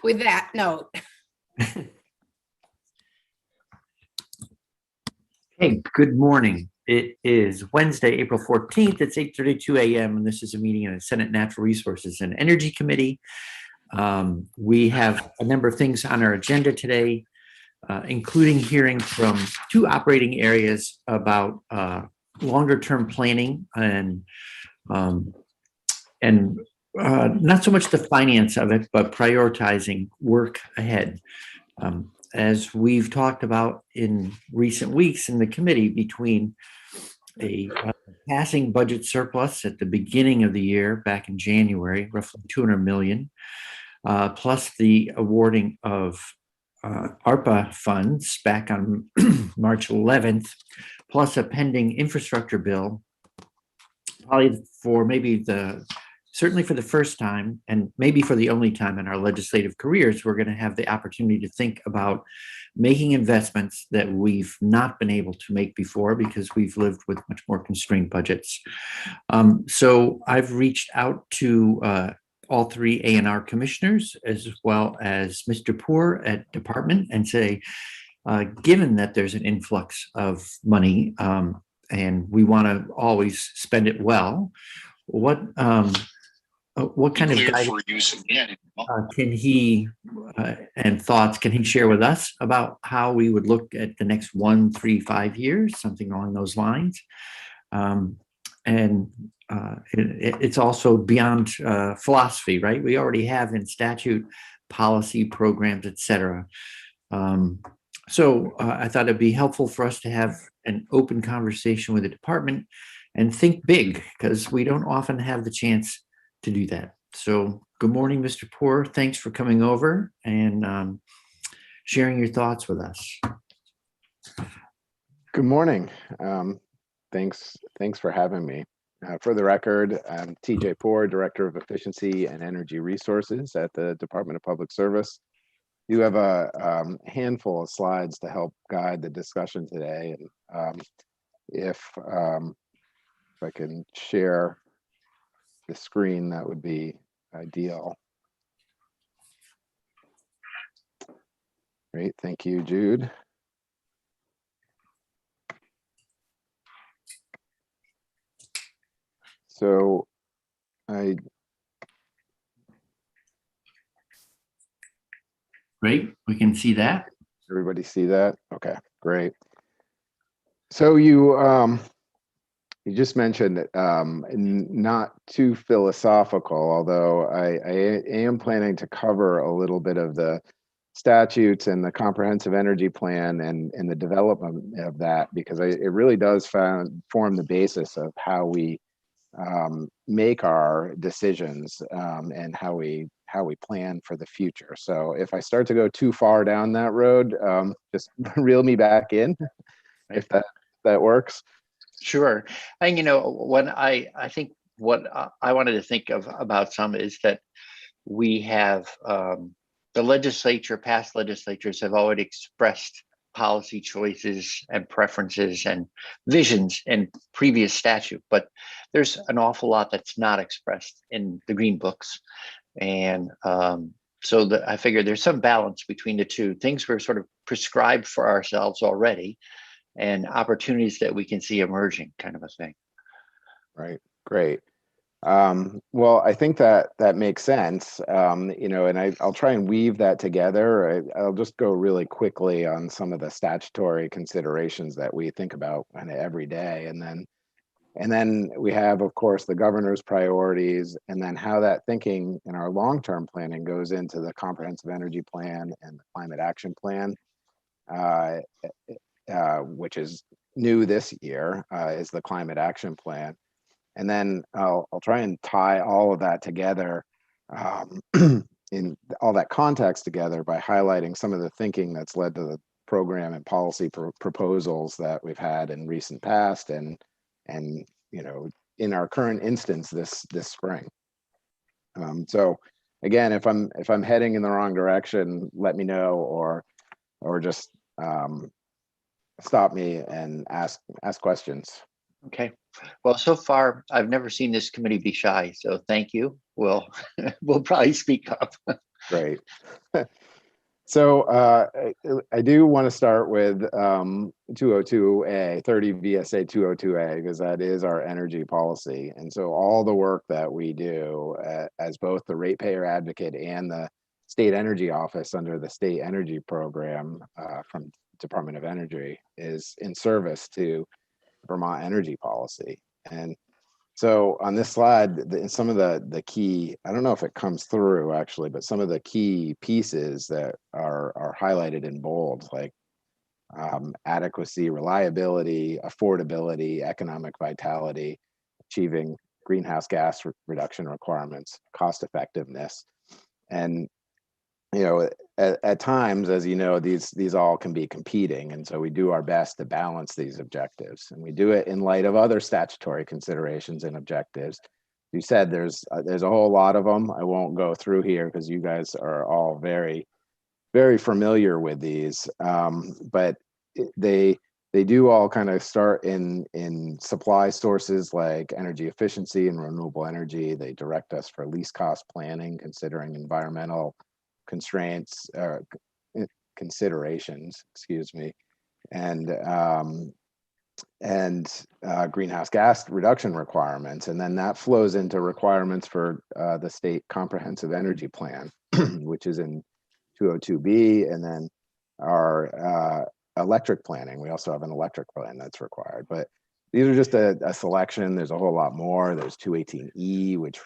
with that note. Hey, good morning. It is Wednesday, April 14th. It's 8:32 a.m. and this is a meeting of the Senate Natural Resources and Energy Committee. We have a number of things on our agenda today, including hearing from two operating areas about longer-term planning and not so much the finance of it, but prioritizing work ahead. As we've talked about in recent weeks in the committee, between a passing budget surplus at the beginning of the year back in January, roughly 200 million, plus the awarding of ARPA funds back on March 11th, plus a pending infrastructure bill, probably for certainly for the first time, and maybe for the only time in our legislative careers, we're going to have the opportunity to think about making investments that we've not been able to make before because we've lived with much more constrained budgets. So I've reached out to all three A&R commissioners, as well as Mr. Poor at Department, and say, given that there's an influx of money and we want to always spend it well, what kind of guidance can he and thoughts can he share with us about how we would look at the next 1, 3, 5 years, something along those lines? It's also beyond philosophy, right? We already have in statute policy programs, et cetera. So I thought it'd be helpful for us to have an open conversation with the department and think big, because we don't often have the chance to do that. So good morning, Mr. Poor. Thanks for coming over and sharing your thoughts with us. Good morning. Thanks for having me. For the record, I'm TJ Poor, Director of Efficiency and Energy Resources at the Department of Public Service. You have a handful of slides to help guide the discussion today. And if I can share the screen, that would be ideal. Great, thank you, Jude. So Great, we can see that. Everybody see that? Okay, great. So you just mentioned not too philosophical, although I am planning to cover a little bit of the statutes and the comprehensive energy plan and the development of that, because it really does form the basis of how we make our decisions and how we plan for the future. So if I start to go too far down that road, just reel me back in, if that works. Sure. And when I think what I wanted to think about some is that we have the past legislatures have already expressed policy choices and preferences and visions in previous statute, but there's an awful lot that's not expressed in the green books. And so I figured there's some balance between the two. Things were sort of prescribed for ourselves already, and opportunities that we can see emerging, kind of a thing. Right, great. Well, I think that makes sense, and I'll try and weave that together. I'll just go really quickly on some of the statutory considerations that we think about kind of every day, and then we have, of course, the governor's priorities, and then how that thinking in our long-term planning goes into the comprehensive energy plan and the climate action plan, which is new this year, is the climate action plan. And then I'll try and tie all of that together, in all that context together, by highlighting some of the thinking that's led to the program and policy proposals that we've had in recent past, and in our current instance this spring. So again, if I'm heading in the wrong direction, let me know, or just stop me and ask questions. Okay. Well, so far, I've never seen this committee be shy, so thank you. We'll probably speak up. Great. So I do want to start with 202A, 30 VSA 202A, because that is our energy policy. And so all the work that we do as both the ratepayer advocate and the state energy office under the state energy program from Department of Energy is in service to Vermont energy policy. And so on this slide, some of the key, I don't know if it comes through actually, but some of the key pieces that are highlighted in bold, like adequacy, reliability, affordability, economic vitality, achieving greenhouse gas reduction requirements, cost effectiveness. And you know, at times, as you know, these all can be competing, and so we do our best to balance these objectives, and we do it in light of other statutory considerations and objectives. You said there's a whole lot of them. I won't go through here because you guys are all very, very familiar with these, but they do all kind of start in supply sources like energy efficiency and renewable energy. They direct us for least cost planning, considering environmental constraints, considerations, excuse me, and greenhouse gas reduction requirements. And then that flows into requirements for the state comprehensive energy plan, which is in 202B, and then our electric planning. We also have an electric plan that's required, but these are just a selection. There's a whole lot more. There's 218E, which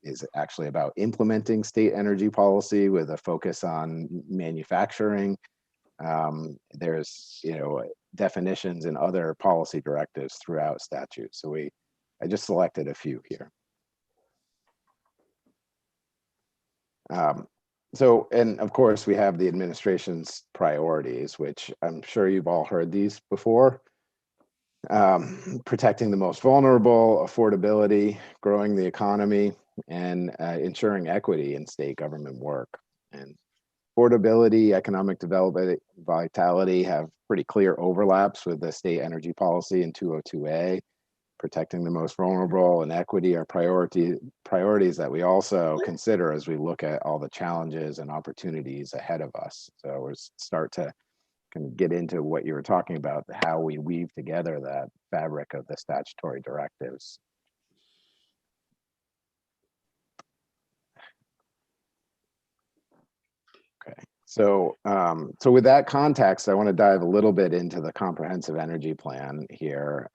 is actually about implementing state energy policy with a focus on manufacturing. There's, definitions and other policy directives throughout statute. So I just selected a few here. And of course we have the administration's priorities, which I'm sure you've all heard these before. Protecting the most vulnerable, affordability, growing the economy, and ensuring equity in state government work. And affordability, economic development, vitality have pretty clear overlaps with the state energy policy in 202A. Protecting the most vulnerable and equity are priorities that we also consider as we look at all the challenges and opportunities ahead of us. So we start to kind of get into what you were talking about, how we weave together that fabric of the statutory directives. Okay, so with that context, I want to dive a little bit into the comprehensive energy plan here,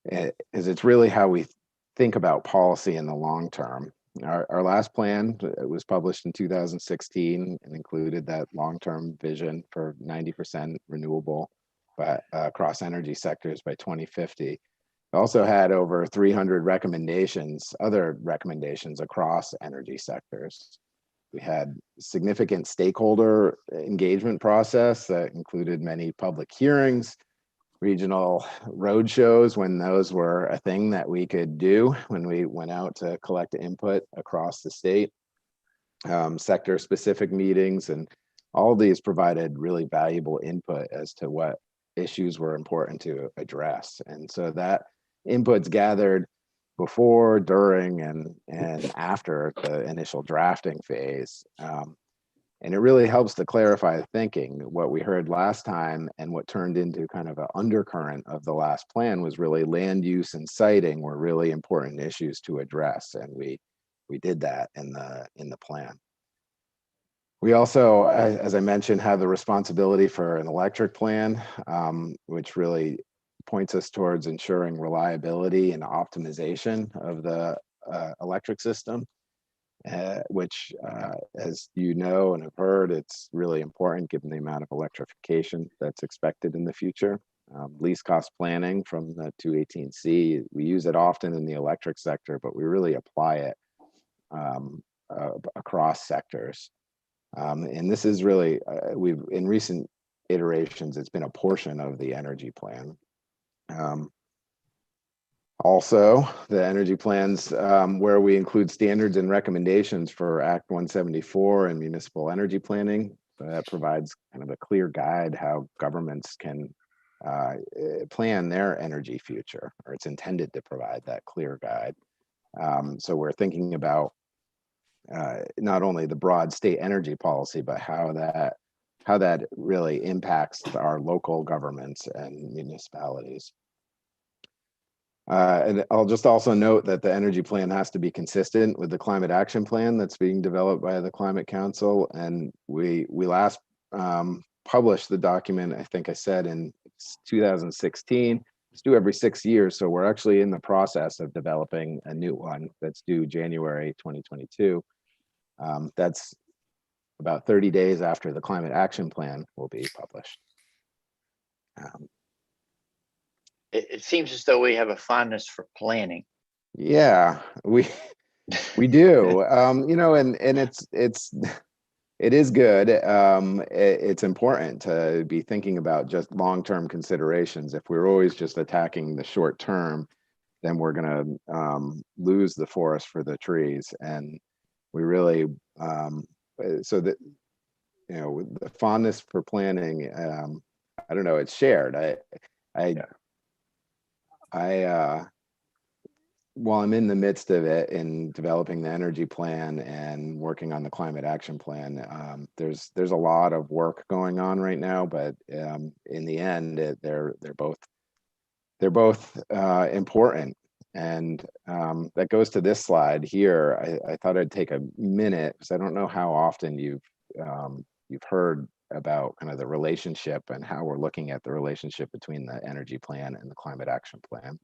as it's really how we think about policy in the long term. Our last plan was published in 2016 and included that long-term vision for 90% renewable across energy sectors by 2050. It also had over 300 recommendations, other recommendations across energy sectors. We had significant stakeholder engagement process that included many public hearings, regional road shows when those were a thing that we could do when we went out to collect input across the state, sector specific meetings, and all these provided really valuable input as to what issues were important to address. And so that input's gathered before, during, and after the initial drafting phase. And it really helps to clarify the thinking. What we heard last time and what turned into kind of an undercurrent of the last plan was really land use and siting were really important issues to address. And we did that in the plan. We also, as I mentioned, have the responsibility for an electric plan, which really points us towards ensuring reliability and optimization of the electric system. Which, as you know and have heard, it's really important given the amount of electrification that's expected in the future. Least cost planning from the 218C, we use it often in the electric sector, but we really apply it across sectors. And this is really, in recent iterations, it's been a portion of the energy plan. Also, the energy plans where we include standards and recommendations for Act 174 and municipal energy planning. That provides kind of a clear guide how governments can plan their energy future, or it's intended to provide that clear guide. So we're thinking about not only the broad state energy policy, but how that really impacts our local governments and municipalities. And I'll just also note that the energy plan has to be consistent with the climate action plan that's being developed by the Climate Council. And we last published the document, I think I said in 2016. It's due every 6 years. So we're actually in the process of developing a new one that's due January 2022. That's about 30 days after the climate action plan will be published. It seems as though we have a fondness for planning. Yeah, we do. You know, and it is good. It's important to be thinking about just long-term considerations. If we're always just attacking the short term, then we're going to lose the forest for the trees. And we really, so that, you know, the fondness for planning, I don't know, it's shared. While I'm in the midst of it in developing the energy plan and working on the climate action plan, there's a lot of work going on right now, but in the end, they're both important. And that goes to this slide here. I thought I'd take a minute because I don't know how often you've heard about kind of the relationship and how we're looking at the relationship between the energy plan and the climate action plan.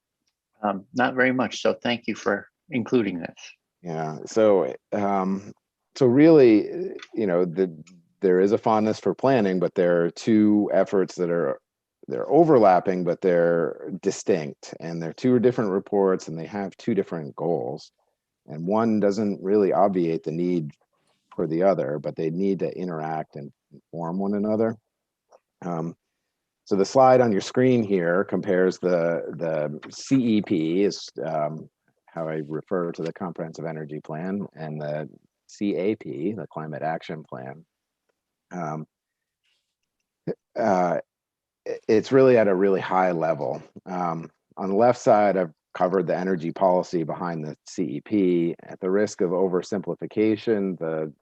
Not very much. So thank you for including this. Yeah. So really, you know, there is a fondness for planning, but there are two efforts that they're overlapping, but they're distinct, and they're two different reports, and they have two different goals. And one doesn't really obviate the need for the other, but they need to interact and inform one another. So the slide on your screen here compares the CEP is how I refer to the Comprehensive Energy Plan, and the CAP, the Climate Action Plan. It's really at a really high level. On the left side, I've covered the energy policy behind the CEP. At the risk of oversimplification, the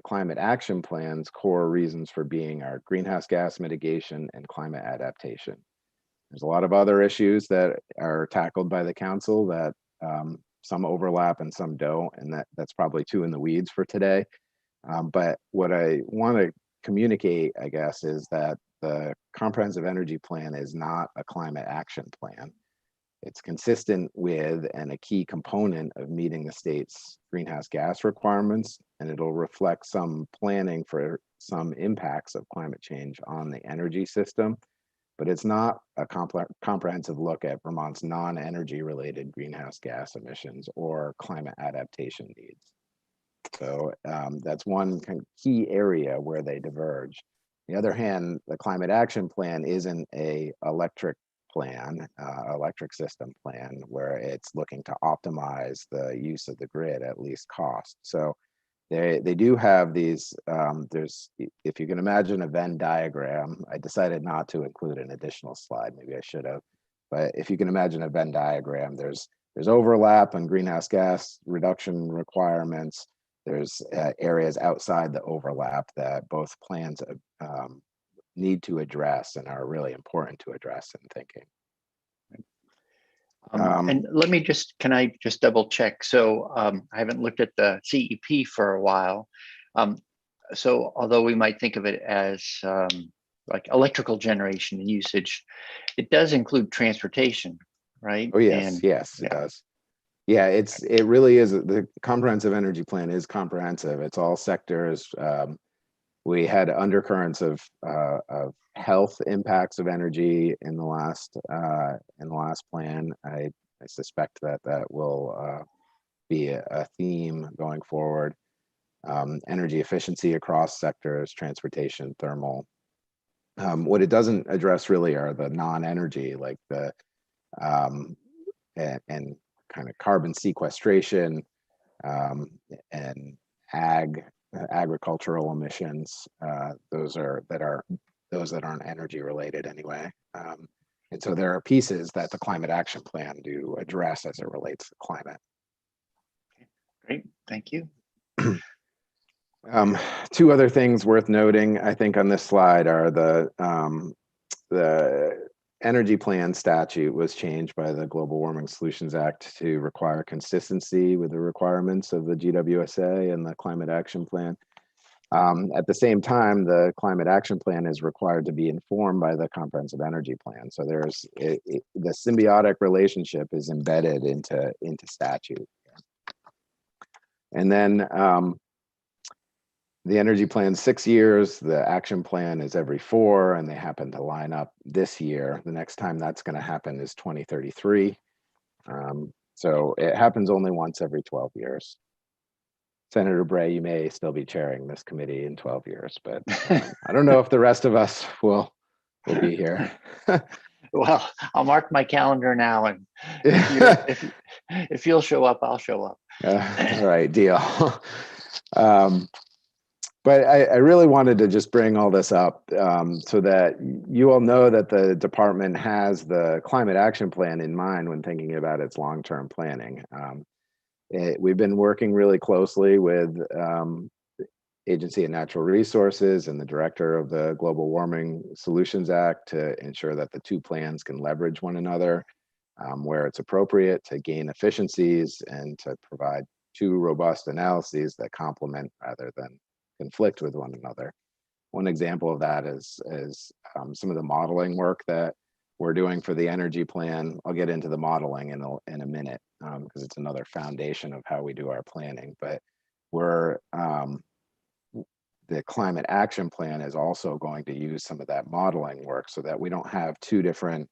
climate action plan's core reasons for being are greenhouse gas mitigation and climate adaptation. There's a lot of other issues that are tackled by the council that some overlap and some don't, and that's probably too in the weeds for today. But what I want to communicate, I guess, is that the Comprehensive Energy Plan is not a climate action plan. It's consistent with and a key component of meeting the state's greenhouse gas requirements, and it'll reflect some planning for some impacts of climate change on the energy system, but it's not a comprehensive look at Vermont's non-energy related greenhouse gas emissions or climate adaptation needs. So that's one kind of key area where they diverge. On the other hand, the climate action plan isn't a electric system plan where it's looking to optimize the use of the grid at least cost. So they do have these, if you can imagine a Venn diagram, I decided not to include an additional slide, maybe I should have, but if you can imagine a Venn diagram, there's overlap on greenhouse gas reduction requirements. There's areas outside the overlap that both plans need to address and are really important to address in thinking. And can I just double check? So I haven't looked at the CEP for a while. So although we might think of it as like electrical generation and usage, it does include transportation, right? Oh yes, yes, it does. Yeah, it really is. The Comprehensive Energy Plan is comprehensive. It's all sectors. We had undercurrents of health impacts of energy in the last plan. I suspect that will be a theme going forward. Energy efficiency across sectors, transportation, thermal. What it doesn't address really are the non-energy, like the and kind of carbon sequestration and agricultural emissions. Those that aren't energy related anyway. And so there are pieces that the climate action plan do address as it relates to climate. Okay, great, thank you. Two other things worth noting, I think, on this slide are the energy plan statute was changed by the Global Warming Solutions Act to require consistency with the requirements of the GWSA and the Climate Action Plan. At the same time, the Climate Action Plan is required to be informed by the Comprehensive Energy Plan. So there's the symbiotic relationship is embedded into statute. And then the energy plan 6 years, the action plan is every 4, and they happen to line up this year. The next time that's going to happen is 2033. So it happens only once every 12 years. Senator Bray, you may still be chairing this committee in 12 years, but I don't know if the rest of us will be here. Well, I'll mark my calendar now, and if you'll show up, I'll show up. All right, deal. But I really wanted to just bring all this up so that you all know that the department has the Climate Action Plan in mind when thinking about its long-term planning. We've been working really closely with Agency of Natural Resources and the director of the Global Warming Solutions Act to ensure that the two plans can leverage one another where it's appropriate to gain efficiencies and to provide two robust analyses that complement rather than conflict with one another. One example of that is some of the modeling work that we're doing for the energy plan. I'll get into the modeling in a minute because it's another foundation of how we do our planning. But the Climate Action Plan is also going to use some of that modeling work so that we don't have two different,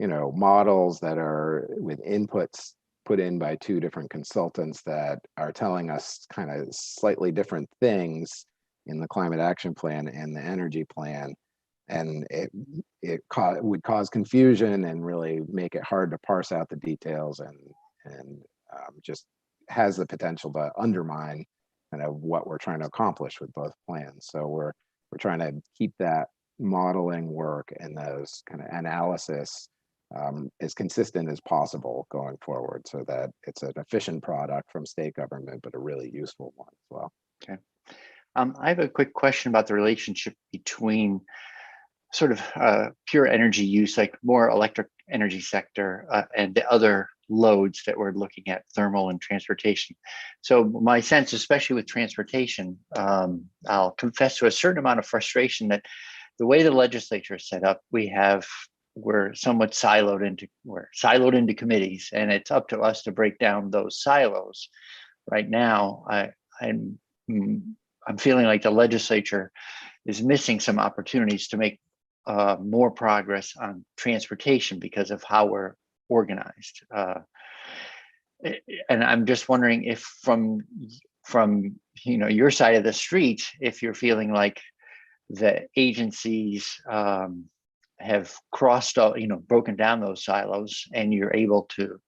models that are with inputs put in by two different consultants that are telling us kind of slightly different things in the Climate Action Plan and the energy plan. And it would cause confusion and really make it hard to parse out the details and just has the potential to undermine kind of what we're trying to accomplish with both plans. So we're trying to keep that modeling work and those kind of analysis as consistent as possible going forward so that it's an efficient product from state government, but a really useful one as well. Okay. I have a quick question about the relationship between sort of pure energy use, like more electric energy sector and the other loads that we're looking at, thermal and transportation. So my sense, especially with transportation, I'll confess to a certain amount of frustration that the way the legislature is set up, we're somewhat siloed into committees, and it's up to us to break down those silos. Right now, I'm feeling like the legislature is missing some opportunities to make more progress on transportation because of how we're organized. And I'm just wondering if from your side of the street, if you're feeling like the agencies have crossed all, broken down those silos, and you're able to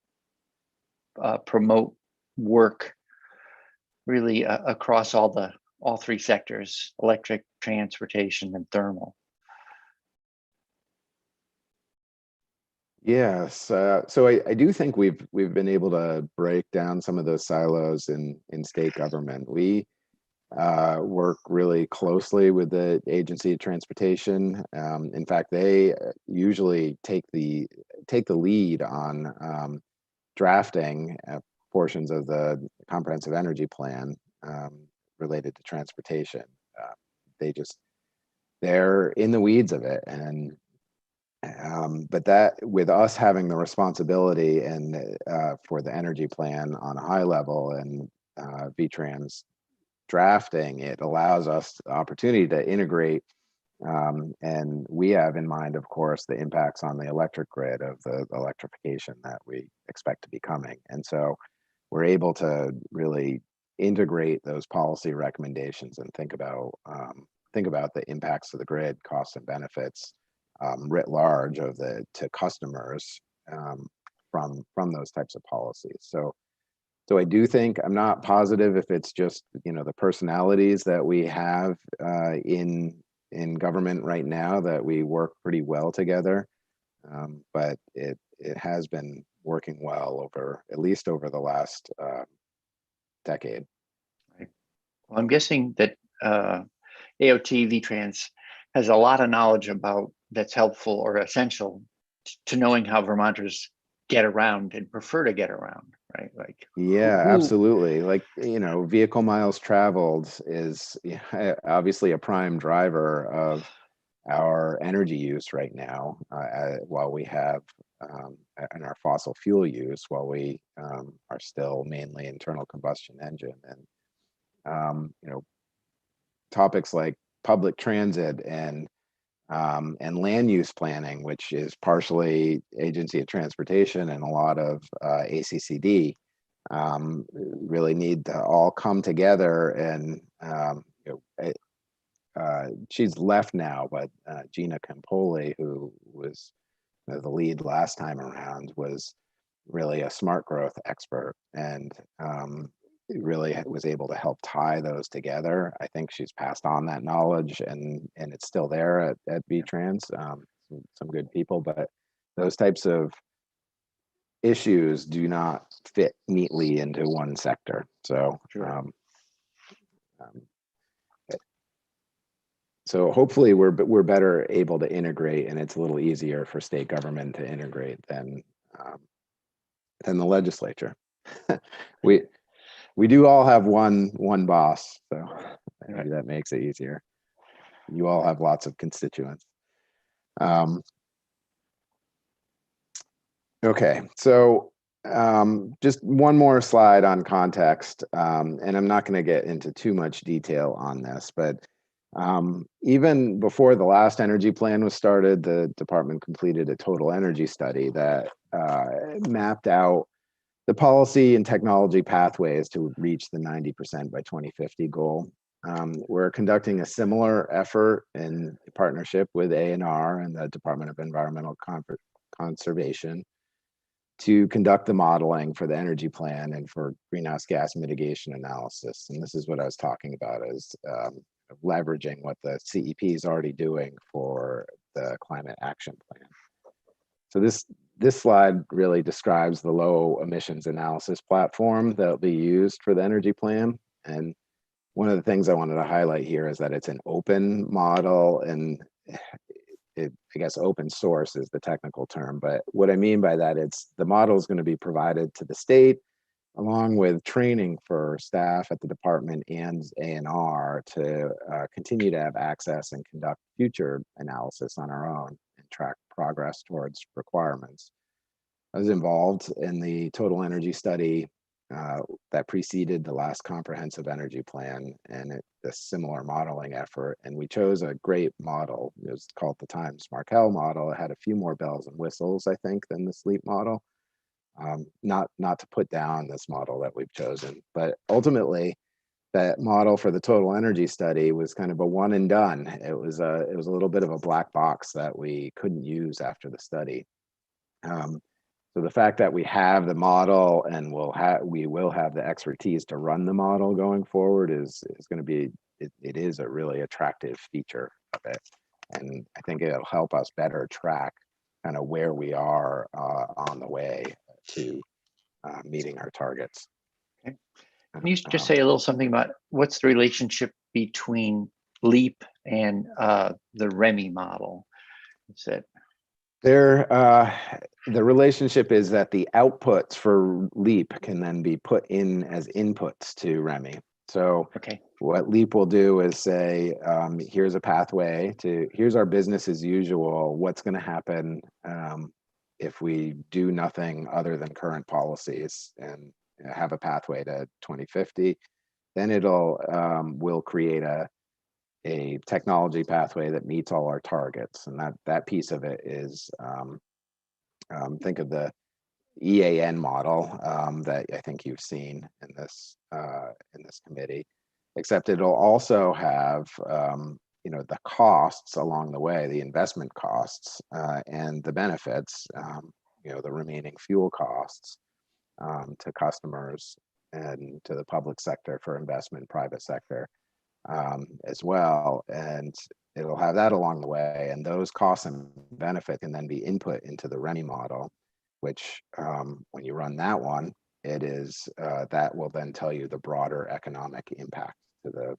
promote work really across all three sectors: electric, transportation, and thermal. Yes, so I do think we've been able to break down some of those silos in state government. We work really closely with the Agency of Transportation. In fact, they usually take the lead on drafting portions of the Comprehensive Energy Plan related to transportation. They're in the weeds of it, and but that with us having the responsibility and for the energy plan on a high level and VTRAN's drafting, it allows us the opportunity to integrate and we have in mind, of course, the impacts on the electric grid of the electrification that we expect to be coming. And so we're able to really integrate those policy recommendations and think about the impacts to the grid, costs and benefits writ large to customers from those types of policies. So I do think, I'm not positive if it's just the personalities that we have in government right now that we work pretty well together, but it has been working well at least over the last decade. Well, I'm guessing that AOT VTrans has a lot of knowledge about that's helpful or essential to knowing how Vermonters get around and prefer to get around, right? Like, Yeah, who absolutely. Like, vehicle miles traveled is obviously a prime driver of our energy use right now, while we have, and our fossil fuel use, while we are still mainly internal combustion engine. And, topics like public transit and land use planning, which is partially Agency of Transportation and a lot of ACCD, really need to all come together. And she's left now, but Gina Campoli, who was the lead last time around, was really a smart growth expert, and really was able to help tie those together. I think she's passed on that knowledge, and it's still there at VTrans. Some good people, but those types of issues do not fit neatly into one sector. So, Sure. Um, so hopefully we're better able to integrate, and it's a little easier for state government to integrate than the legislature. we do all have one boss, so maybe that makes it easier. You all have lots of constituents. Okay, so just one more slide on context, and I'm not going to get into too much detail on this, but even before the last energy plan was started, the department completed a total energy study that mapped out the policy and technology pathways to reach the 90% by 2050 goal. We're conducting a similar effort in partnership with ANR and the Department of Environmental Conservation to conduct the modeling for the energy plan and for greenhouse gas mitigation analysis. And this is what I was talking about, is leveraging what the CEP is already doing for the climate action plan. So this slide really describes the low emissions analysis platform that will be used for the energy plan. And one of the things I wanted to highlight here is that it's an open model, and I guess open source is the technical term, but what I mean by that, it's the model is going to be provided to the state along with training for staff at the department and ANR to continue to have access and conduct future analysis on our own and track progress towards requirements. I was involved in the total energy study that preceded the last comprehensive energy plan, and a similar modeling effort. And we chose a great model. It was called at the time Markel model. It had a few more bells and whistles, I think, than the sleep model. Not to put down this model that we've chosen, but ultimately that model for the total energy study was kind of a one and done. It was a little bit of a black box that we couldn't use after the study. So the fact that we have the model and we will have the expertise to run the model going forward is going to be, it is a really attractive feature of it. And I think it'll help us better track kind of where we are on the way to meeting our targets. Okay. Can you just say a little something about what's the relationship between LEAP and the REMI model? Is it? The relationship is that the outputs for LEAP can then be put in as inputs to REMI. So okay, what LEAP will do is say, here's a pathway here's our business as usual. What's going to happen if we do nothing other than current policies and have a pathway to 2050? Then we'll create a technology pathway that meets all our targets, and that piece of it is think of the EAN model that I think you've seen in this committee, except it'll also have the costs along the way, the investment costs and the benefits, the remaining fuel costs to customers and to the public sector for investment, private sector as well. And it'll have that along the way, and those costs and benefit can then be input into the REMI model, which when you run that one, it is that will then tell you the broader economic impact to the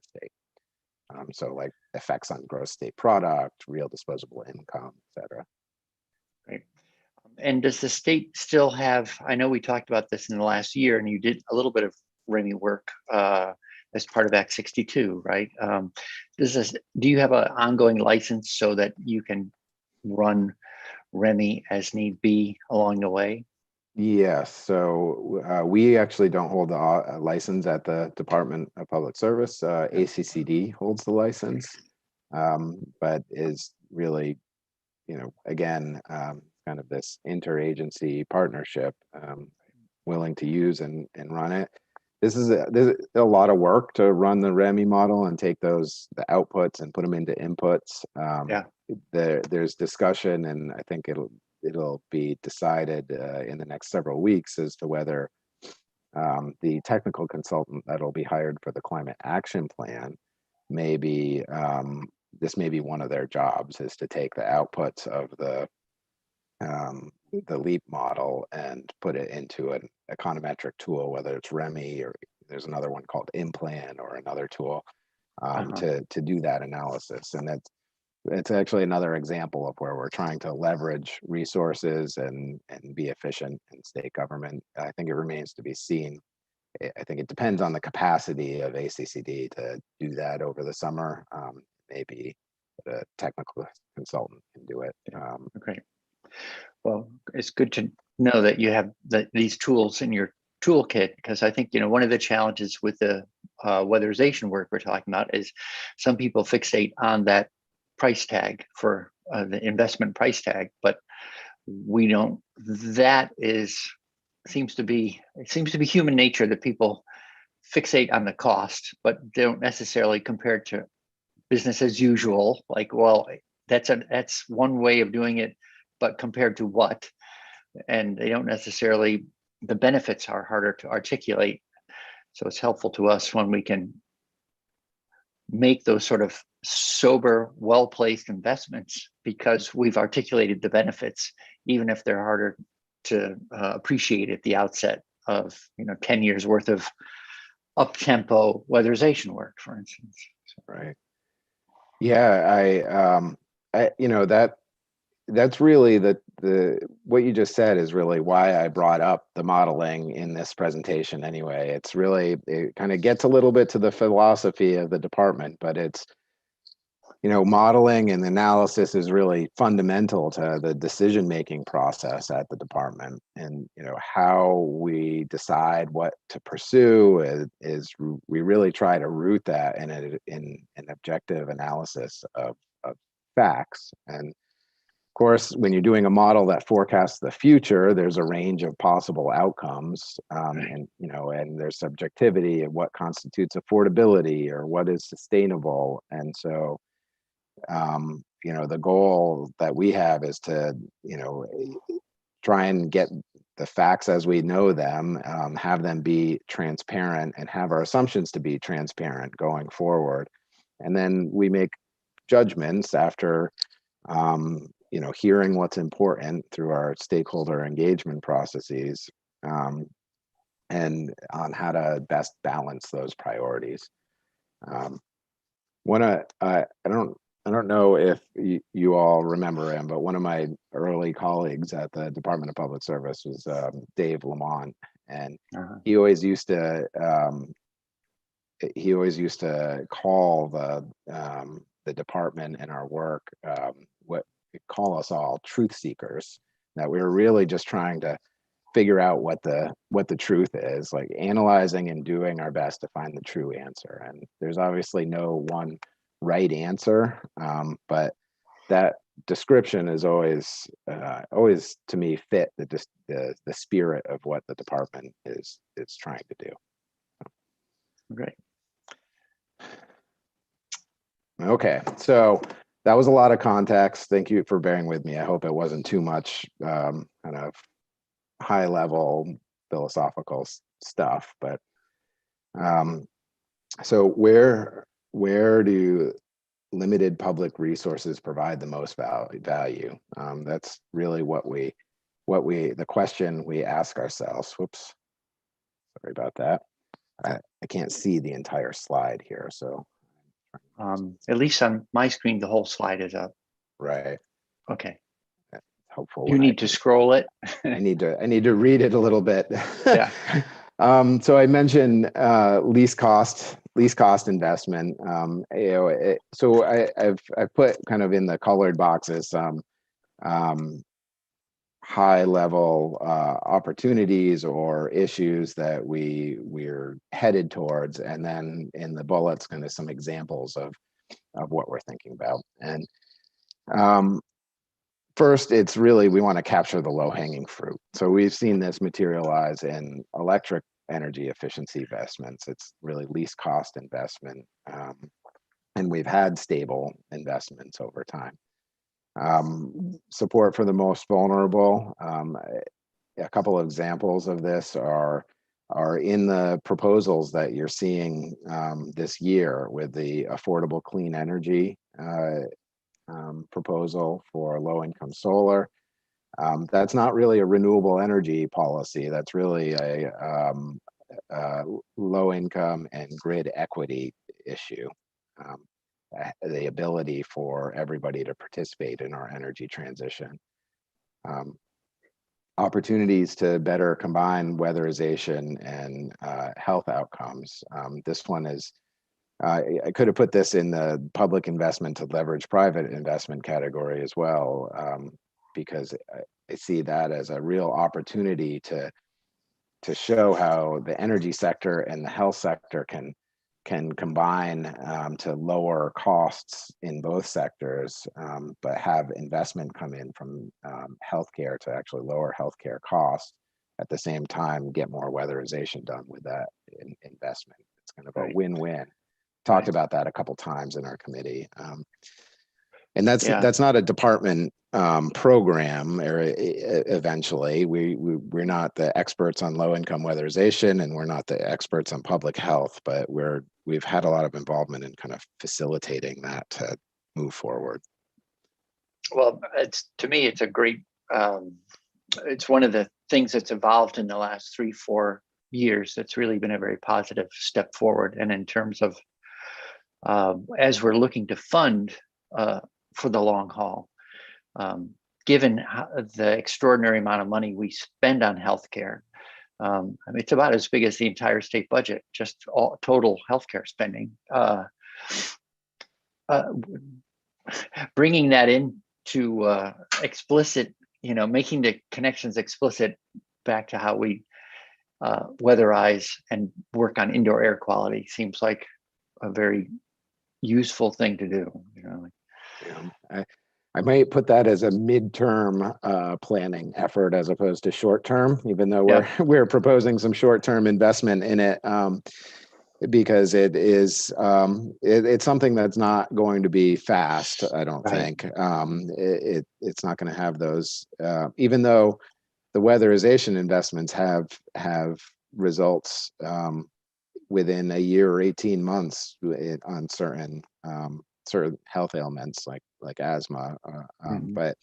state. So like effects on gross state product, real disposable income, et cetera. Right. And does the state still have, I know we talked about this in the last year, and you did a little bit of REMI work as part of Act 62, right? Do you have an ongoing license so that you can run REMI as need be along the way? Yes, so we actually don't hold the license at the Department of Public Service. ACCD holds the license, but is really, again, kind of this interagency partnership, willing to use and run it. There's a lot of work to run the REMI model and take the outputs and put them into inputs. There's discussion, and I think it'll be decided in the next several weeks as to whether the technical consultant that'll be hired for the climate action plan this may be one of their jobs, is to take the outputs of the LEAP model and put it into an econometric tool, whether it's REMI or there's another one called Implan or another tool to do that analysis. And it's actually another example of where we're trying to leverage resources and be efficient in state government. I think it remains to be seen. I think it depends on the capacity of ACCD to do that over the summer. Maybe the technical consultant can do it. Okay. Well, it's good to know that you have these tools in your toolkit, because I think, one of the challenges with the weatherization work we're talking about is some people fixate on that price tag for the investment price tag, but we don't. Seems to be human nature that people fixate on the cost, but they don't necessarily compare it to business as usual. Like, well, that's one way of doing it, but compared to what? And they don't necessarily, the benefits are harder to articulate. So it's helpful to us when we can make those sort of sober, well-placed investments because we've articulated the benefits, even if they're harder to appreciate at the outset of 10 years worth of up-tempo weatherization work, for instance. Right. Yeah, that's really what you just said is really why I brought up the modeling in this presentation anyway. It kind of gets a little bit to the philosophy of the department, but it's, modeling and analysis is really fundamental to the decision-making process at the department. And, how we decide what to pursue is we really try to root that in an objective analysis of facts. And of course, when you're doing a model that forecasts the future, there's a range of possible outcomes, and there's subjectivity of what constitutes affordability or what is sustainable. And so, the goal that we have is to, try and get the facts as we know them, have them be transparent, and have our assumptions to be transparent going forward. And then we make judgments after hearing what's important through our stakeholder engagement processes, and on how to best balance those priorities. I don't know if you all remember him, but one of my early colleagues at the Department of Public Service was Dave Lamont, and he always used to call the department and our work what we call us all truth seekers. That we were really just trying to figure out what the truth is, like analyzing and doing our best to find the true answer. And there's obviously no one right answer, but that description is always to me fit the spirit of what the department is trying to do. Great. Okay, so that was a lot of context. Thank you for bearing with me. I hope it wasn't too much kind of high level philosophical stuff, but so where do limited public resources provide the most value? That's really the question we ask ourselves. Whoops, sorry about that. I can't see the entire slide here, so. At least on my screen, the whole slide is up. Right. Okay. Helpful. You need to scroll it. I need to read it a little bit. Yeah. So I mentioned least cost investment. So I've put kind of in the colored boxes some high level opportunities or issues that we're headed towards, and then in the bullets kind of some examples of what we're thinking about. And first, it's really, we want to capture the low-hanging fruit. So we've seen this materialize in electric energy efficiency investments. It's really least cost investment. And we've had stable investments over time. Support for the most vulnerable. A couple of examples of this are in the proposals that you're seeing this year with the Affordable Clean Energy proposal for low-income solar. That's not really a renewable energy policy. That's really a low-income and grid equity issue. The ability for everybody to participate in our energy transition. Opportunities to better combine weatherization and health outcomes. This one is, I could have put this in the public investment to leverage private investment category as well, because I see that as a real opportunity to show how the energy sector and the health sector can combine to lower costs in both sectors, but have investment come in from healthcare to actually lower healthcare costs. At the same time, get more weatherization done with that investment. It's kind of a win-win. Talked about that a couple times in our committee. And that's not a department program. Or eventually, we're not the experts on low-income weatherization, and we're not the experts on public health, but we've had a lot of involvement in kind of facilitating that to move forward. Well, to me, it's a great. It's one of the things that's evolved in the last 3-4 years. That's really been a very positive step forward. And in terms of as we're looking to fund for the long haul, given the extraordinary amount of money we spend on healthcare, I mean, it's about as big as the entire state budget, just all total healthcare spending. Bringing that into explicit, making the connections explicit back to how we weatherize and work on indoor air quality seems like a very useful thing to do. I might put that as a midterm planning effort as opposed to short term, even though we're proposing some short term investment in it, because it is it's something that's not going to be fast. I don't think it's not going to have those, even though the weatherization investments have results within a year or 18 months on certain health ailments like asthma, but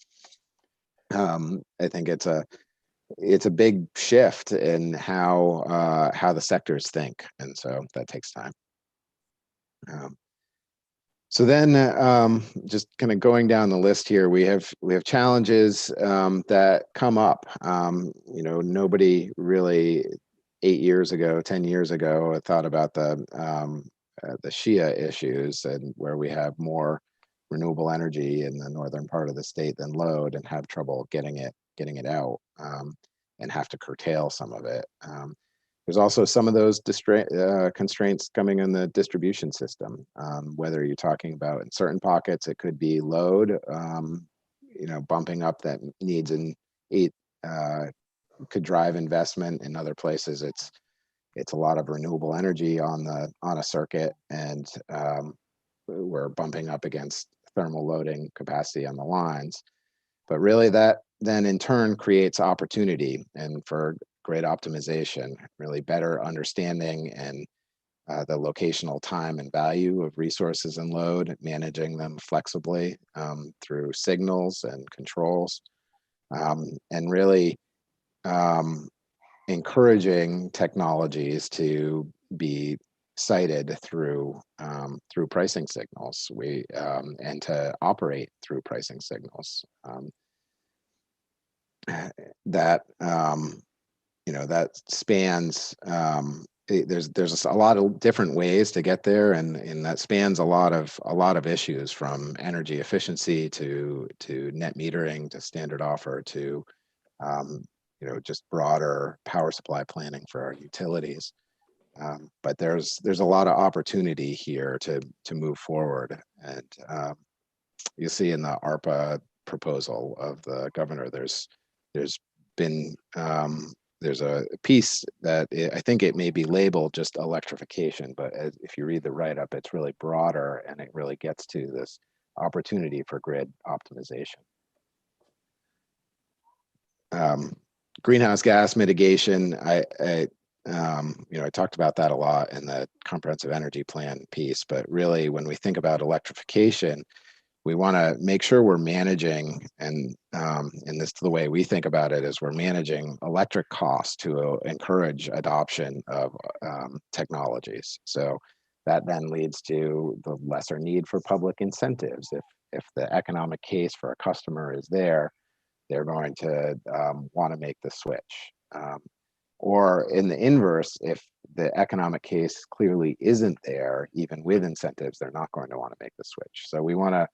I think it's a big shift in how the sectors think, and so that takes time. So then, just kind of going down the list here, we have challenges that come up. Nobody really 8 years ago, 10 years ago, thought about the Shia issues, and where we have more renewable energy in the northern part of the state than load, and have trouble getting it out, and have to curtail some of it. There's also some of those constraints coming in the distribution system, whether you're talking about in certain pockets, it could be load, bumping up that needs could drive investment. In other places, it's a lot of renewable energy on a circuit, and we're bumping up against thermal loading capacity on the lines. But really, that then in turn creates opportunity and for great optimization, really better understanding and the locational time and value of resources and load, managing them flexibly through signals and controls, and really encouraging technologies to be sited through through pricing signals. And to operate through pricing signals. That that spans. There's a lot of different ways to get there, and that spans a lot of issues, from energy efficiency to net metering to standard offer to just broader power supply planning for our utilities. But there's a lot of opportunity here to move forward, and you see in the ARPA proposal of the governor, there's been there's a piece that I think it may be labeled just electrification, but if you read the write-up, it's really broader, and it really gets to this opportunity for grid optimization. Greenhouse gas mitigation, I talked about that a lot in the comprehensive energy plan piece, but really when we think about electrification, we want to make sure we're managing, and this, the way we think about it is we're managing electric costs to encourage adoption of technologies. So that then leads to the lesser need for public incentives. If the economic case for a customer is there, they're going to want to make the switch. Or in the inverse, if the economic case clearly isn't there, even with incentives, they're not going to want to make the switch. So we want to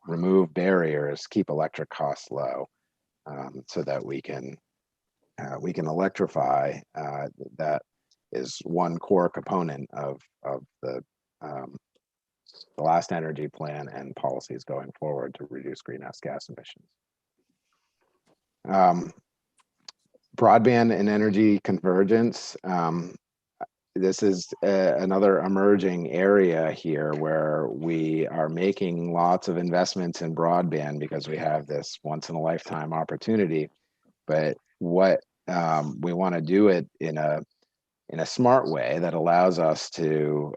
remove barriers, keep electric costs low, so that we can electrify. That is one core component of the last energy plan and policies going forward to reduce greenhouse gas emissions. Broadband and energy convergence. This is another emerging area here where we are making lots of investments in broadband because we have this once in a lifetime opportunity. But what we want to do it in a smart way that allows us to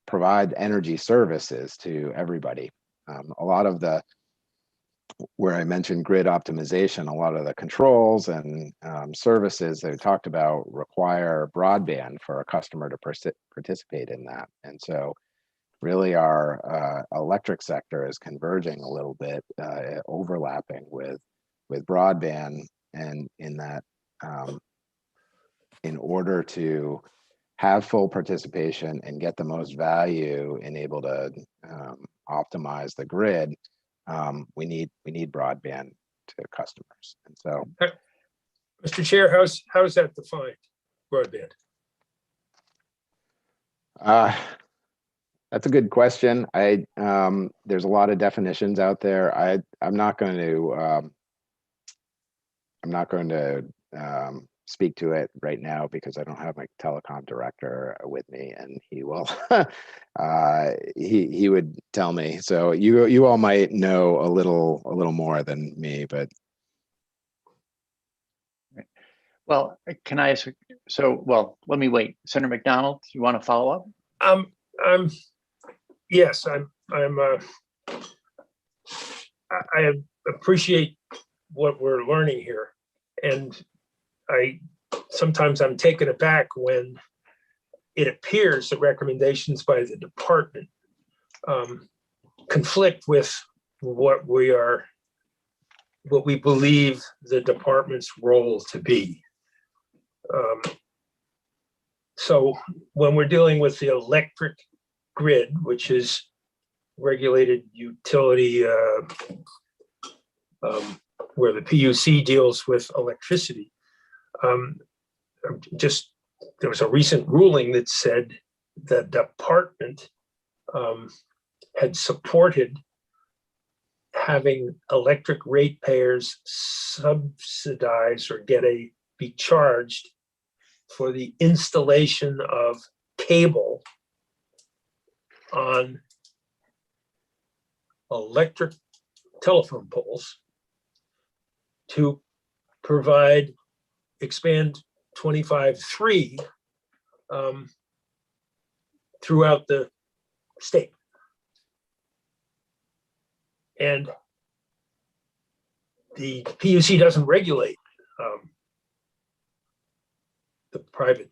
provide energy services to everybody. A lot of the, where I mentioned grid optimization, a lot of the controls and services that we talked about require broadband for a customer to participate in that. And so really our electric sector is converging a little bit, overlapping with broadband, and in that in order to have full participation and get the most value and able to optimize the grid, we need broadband to customers. And so, Mr. Chair, how's that defined, broadband? That's a good question. There's a lot of definitions out there. I'm not going to speak to it right now because I don't have my telecom director with me, and he will he would tell me. So you all might know a little more than me, but Well, can I ask? So, well, let me wait. Senator McDonald, you want to follow up? Yes, I appreciate what we're learning here, and sometimes I'm taken aback when it appears that recommendations by the department conflict with what we believe the department's role to be. So when we're dealing with the electric grid, which is regulated utility, where the PUC deals with electricity, there was a recent ruling that said the department had supported having electric ratepayers subsidize or be charged for the installation of cable on electric telephone poles to expand 25.3 throughout the state. And the PUC doesn't regulate the private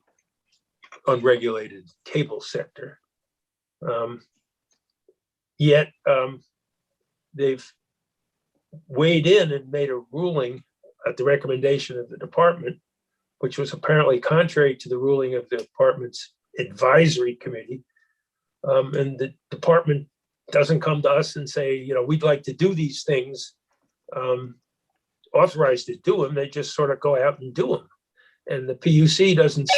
unregulated cable sector. Yet they've weighed in and made a ruling at the recommendation of the department, which was apparently contrary to the ruling of the department's advisory committee. And the department doesn't come to us and say, you know, we'd like to do these things, authorized to do them. They just sort of go out and do them. And the PUC doesn't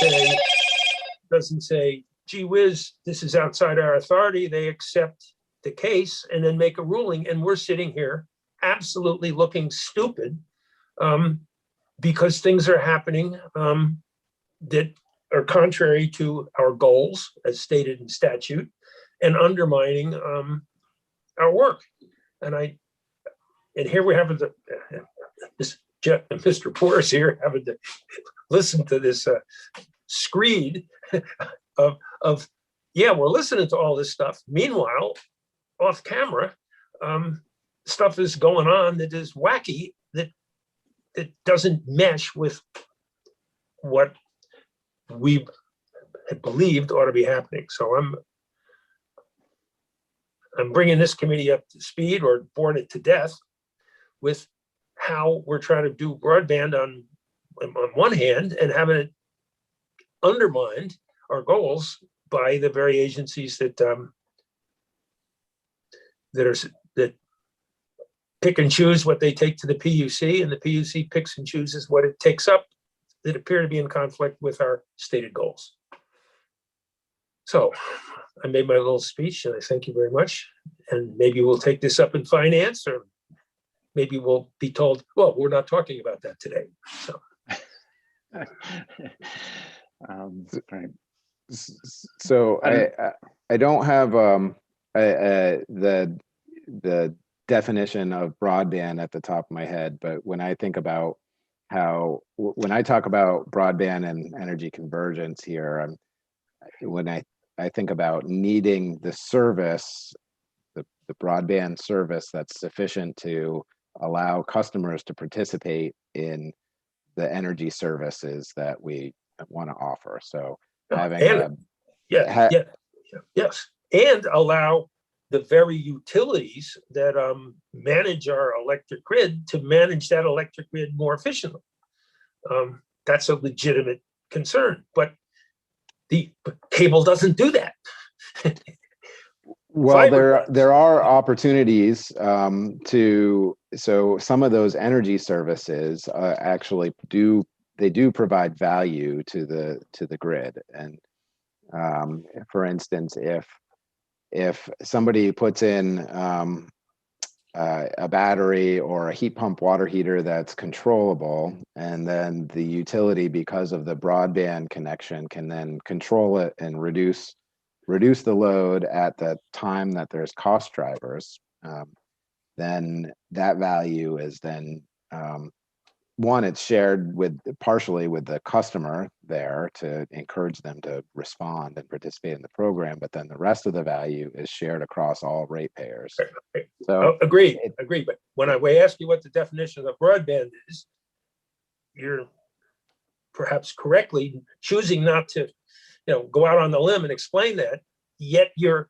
say, gee whiz, this is outside our authority. They accept the case and then make a ruling. And we're sitting here absolutely looking stupid because things are happening that are contrary to our goals as stated in statute and undermining our work. And here we have Mr. Porras here having to listen to this screed of, yeah, we're listening to all this stuff. Meanwhile, off camera, stuff is going on that is wacky, that doesn't mesh with what we had believed ought to be happening. So I'm bringing this committee up to speed, or boring it to death, with how we're trying to do broadband on one hand and having it undermined our goals by the very agencies that pick and choose what they take to the PUC, and the PUC picks and chooses what it takes up that appear to be in conflict with our stated goals. So I made my little speech and I thank you very much. And maybe we'll take this up in finance, or maybe we'll be told, well, we're not talking about that today. So. Right. So I don't have the definition of broadband at the top of my head, but when I think about when I talk about broadband and energy convergence here, when I think about needing the service, the broadband service that's sufficient to allow customers to participate in the energy services that we want to offer. So having yes, and allow the very utilities that manage our electric grid to manage that electric grid more efficiently. That's a legitimate concern, but the cable doesn't do that. Well, there are opportunities so some of those energy services actually do provide value to the grid. And for instance, if somebody puts in a battery or a heat pump water heater that's controllable, and then the utility, because of the broadband connection, can then control it and reduce the load at the time that there's cost drivers, then that value is then one, it's shared partially with the customer there to encourage them to respond and participate in the program, but then the rest of the value is shared across all ratepayers. So agreed. But when I ask you what the definition of broadband is, you're perhaps correctly choosing not to, go out on the limb and explain that, yet you're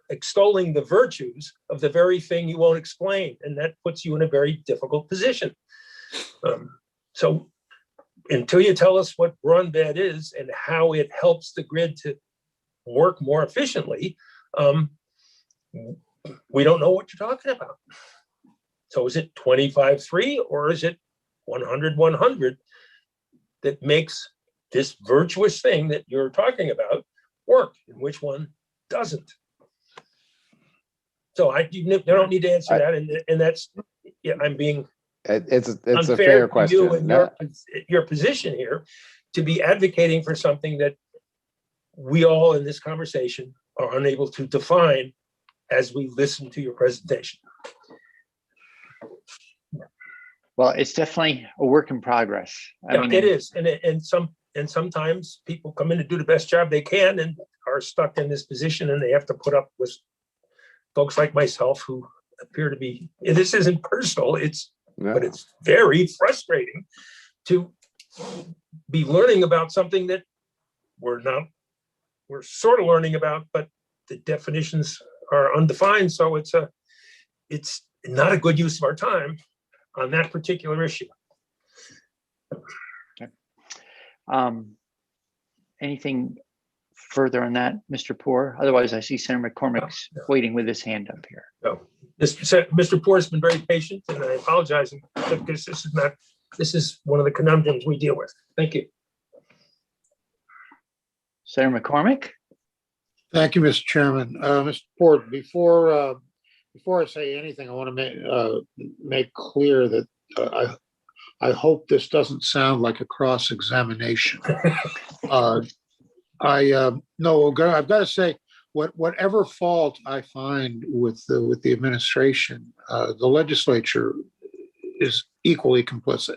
extolling the virtues of the very thing you won't explain, and that puts you in a very difficult position. So until you tell us what broadband is and how it helps the grid to work more efficiently, we don't know what you're talking about. So is it 25-3 or is it 100-100 that makes this virtuous thing that you're talking about work, and which one doesn't? So you don't need to answer that, and that's, I'm being it's a fair question. You and your position here to be advocating for something that we all in this conversation are unable to define as we listen to your presentation. Well, it's definitely a work in progress. I mean, it is, and sometimes people come in to do the best job they can and are stuck in this position, and they have to put up with folks like myself who appear to be. This isn't personal. But it's very frustrating to be learning about something that we're not we're sort of learning about, but the definitions are undefined. So it's not a good use of our time on that particular issue. Anything further on that, Mr. Poor? Otherwise, I see Senator McCormick's waiting with his hand up here. No, Mr. Poor has been very patient, and I apologize because this is one of the conundrums we deal with. Thank you. Senator McCormick? Thank you, Mr. Chairman. Mr. Port, before I say anything, I want to make clear that I hope this doesn't sound like a cross-examination. No, I've got to say, whatever fault I find with the administration, the legislature is equally complicit.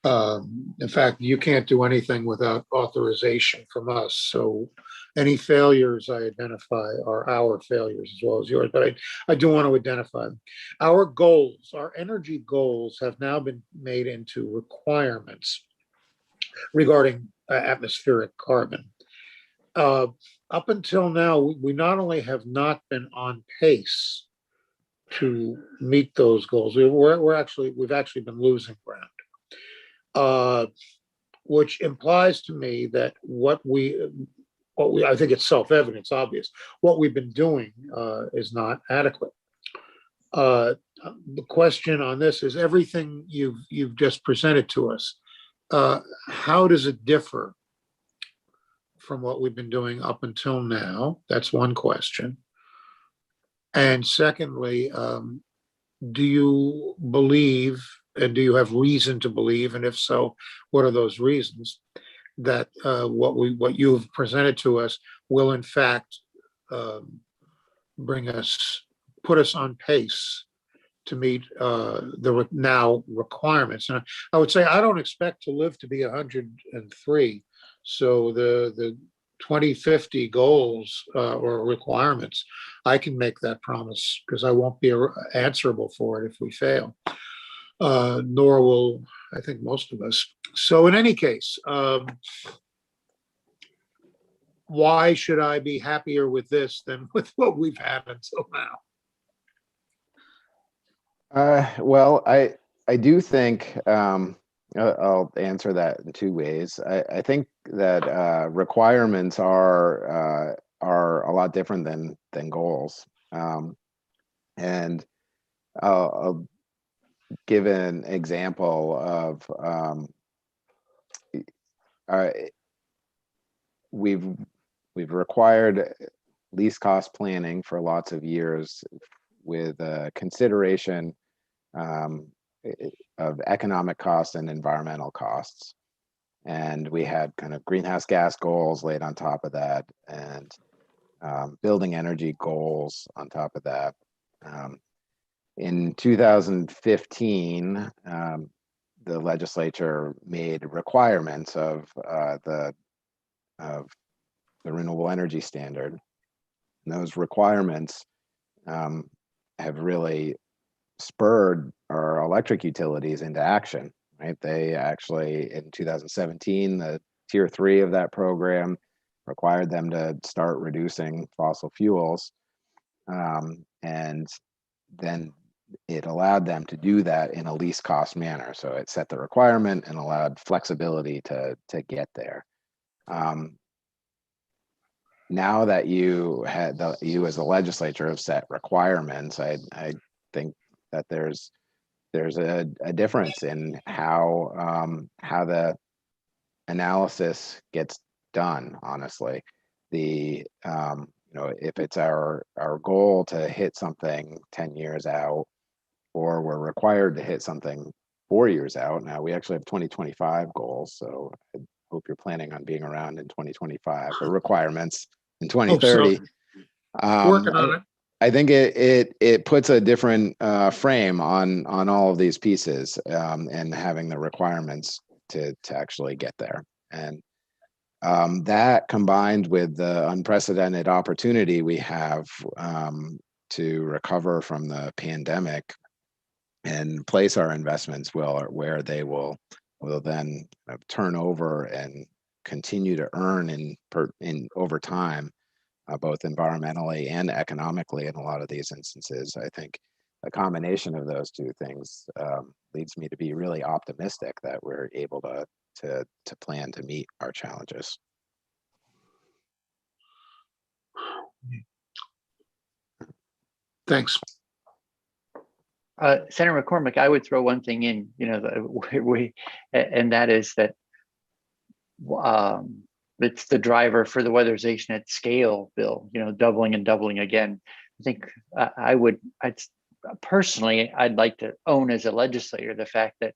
In fact, you can't do anything without authorization from us. So any failures I identify are our failures as well as yours, but I do want to identify them. Our goals, our energy goals, have now been made into requirements regarding atmospheric carbon. Up until now, we not only have not been on pace to meet those goals, we've actually been losing ground, which implies to me that I think it's self-evident, it's obvious. What we've been doing is not adequate. The question on this is everything you've just presented to us. How does it differ from what we've been doing up until now? That's one question. And secondly, do you believe, and do you have reason to believe, and if so, what are those reasons, that what you've presented to us will in fact put us on pace to meet the now requirements? And I would say I don't expect to live to be 103. So the 2050 goals or requirements, I can make that promise because I won't be answerable for it if we fail. Nor will, I think, most of us. So in any case, why should I be happier with this than with what we've had until now? Well, I do think I'll answer that in two ways. I think that requirements are a lot different than goals, and I'll give an example of we've required least cost planning for lots of years with consideration of economic costs and environmental costs. And we had kind of greenhouse gas goals laid on top of that, and building energy goals on top of that. In 2015, the legislature made requirements of the renewable energy standard. And those requirements have really spurred our electric utilities into action, right? They actually, in 2017, the tier 3 of that program required them to start reducing fossil fuels. And then it allowed them to do that in a least cost manner. So it set the requirement and allowed flexibility to get there. Now that you as a legislature have set requirements, I think that there's a difference in how the analysis gets done. Honestly, if it's our goal to hit something 10 years out, or we're required to hit something 4 years out. Now we actually have 2025 goals, so I hope you're planning on being around in 2025 for requirements in 2030. Working on it. I think it puts a different frame on all of these pieces, and having the requirements to actually get there. And that combined with the unprecedented opportunity we have to recover from the pandemic and place our investments where they will then turn over and continue to earn in over time, both environmentally and economically in a lot of these instances. I think a combination of those two things leads me to be really optimistic that we're able to plan to meet our challenges. Thanks. Senator McCormick, I would throw one thing in, and that is that it's the driver for the weatherization at scale bill, doubling and doubling again. I think personally, I'd like to own as a legislator the fact that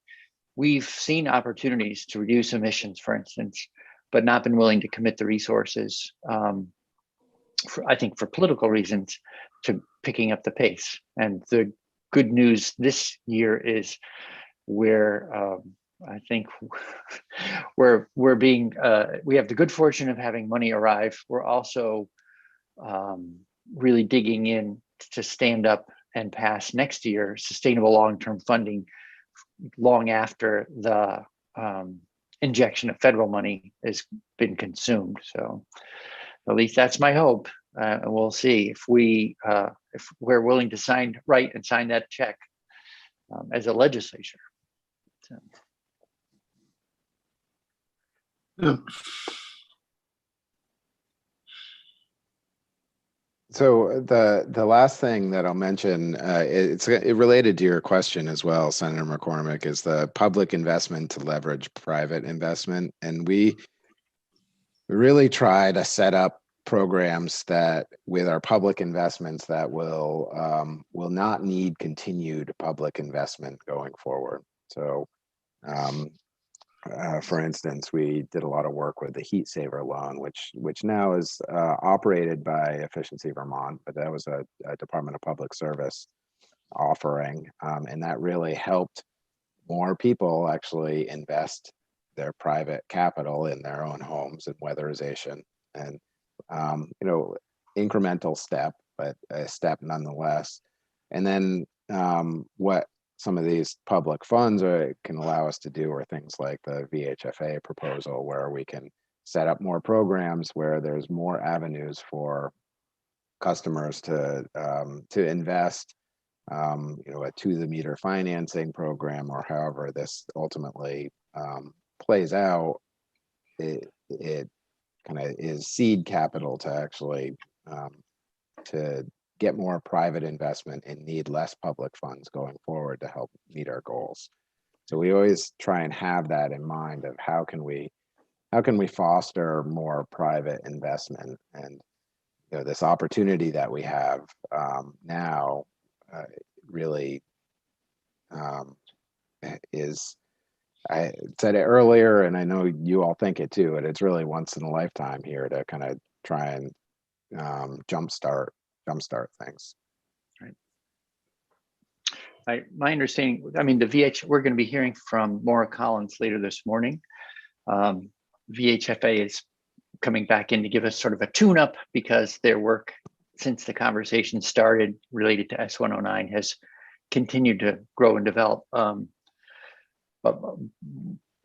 we've seen opportunities to reduce emissions, for instance, but not been willing to commit the resources, I think for political reasons, to picking up the pace. And the good news this year is where I think we're being, we have the good fortune of having money arrive. We're also really digging in to stand up and pass next year sustainable long-term funding long after the injection of federal money has been consumed. So at least that's my hope. And we'll see if we're willing to write and sign that check as a legislature. So. Yeah. So the last thing that I'll mention, it's related to your question as well, Senator McCormick, is the public investment to leverage private investment. And we really try to set up programs that, with our public investments, that will not need continued public investment going forward. So for instance, we did a lot of work with the Heat Saver loan, which now is operated by Efficiency Vermont, but that was a Department of Public Service offering, and that really helped more people actually invest their private capital in their own homes and weatherization. And incremental step, but a step nonetheless. And then what some of these public funds can allow us to do are things like the VHFA proposal, where we can set up more programs where there's more avenues for customers to invest, a to the meter financing program, or however this ultimately plays out. It kind of is seed capital to actually to get more private investment and need less public funds going forward to help meet our goals. So we always try and have that in mind of how can we foster more private investment. And this opportunity that we have now really is, I said it earlier, and I know you all think it too, and it's really once in a lifetime here to kind of try and jumpstart things. Right. My understanding, we're going to be hearing from Maura Collins later this morning. VHFA is coming back in to give us sort of a tune-up because their work since the conversation started related to S109 has continued to grow and develop. But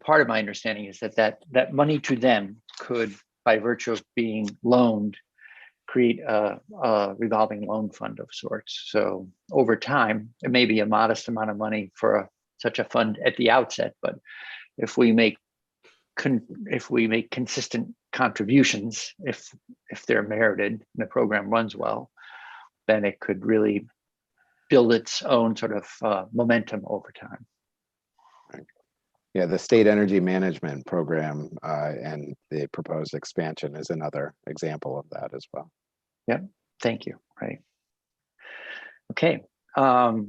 part of my understanding is that money to them could, by virtue of being loaned, create a revolving loan fund of sorts. So over time, it may be a modest amount of money for such a fund at the outset, but if we make consistent contributions, if they're merited and the program runs well, then it could really build its own sort of momentum over time. Right. Yeah, the state energy management program and the proposed expansion is another example of that as well. Yep, thank you. Right. Okay. All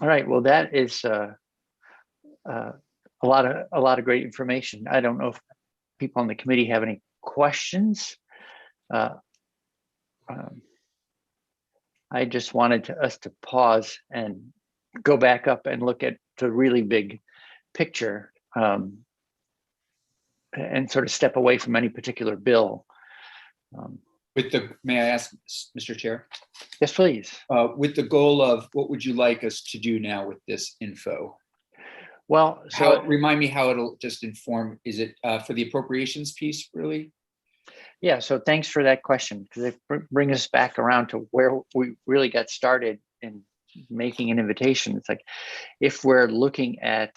right. Well, that is a lot of great information. I don't know if people on the committee have any questions. I just wanted us to pause and go back up and look at the really big picture and sort of step away from any particular bill. May I ask, Mr. Chair? Yes, please. With the goal of what would you like us to do now with this info? Well, so remind me how it'll just inform, is it for the appropriations piece, really? yeah, so thanks for that question, because it brings us back around to where we really got started in making an invitation. It's like, if we're looking at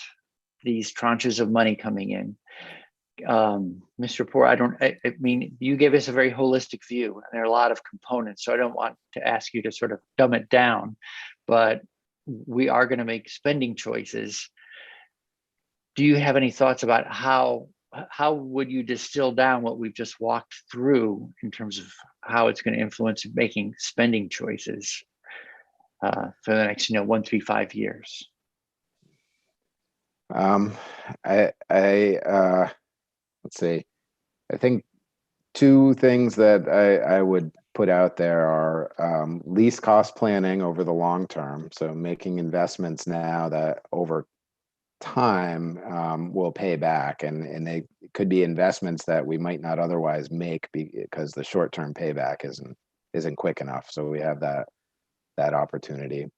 these tranches of money coming in, Mr. Poor, I mean, you gave us a very holistic view, and there are a lot of components, so I don't want to ask you to sort of dumb it down, but we are going to make spending choices. Do you have any thoughts about how would you distill down what we've just walked through in terms of how it's going to influence making spending choices for the next, 1, 3, 5 years? Let's see. I think two things that I would put out there are least cost planning over the long term. So making investments now that over time will pay back, and they could be investments that we might not otherwise make because the short-term payback isn't quick enough. So we have that opportunity.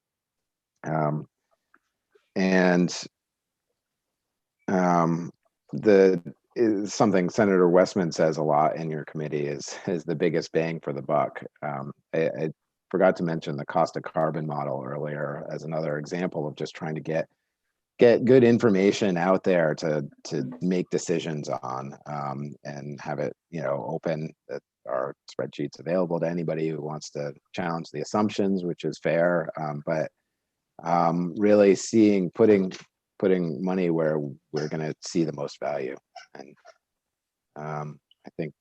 Something Senator Westman says a lot in your committee is the biggest bang for the buck. I forgot to mention the cost of carbon model earlier as another example of just trying to get good information out there to make decisions on, and have it open, that our spreadsheets available to anybody who wants to challenge the assumptions, which is fair, but really putting money where we're going to see the most value. And I think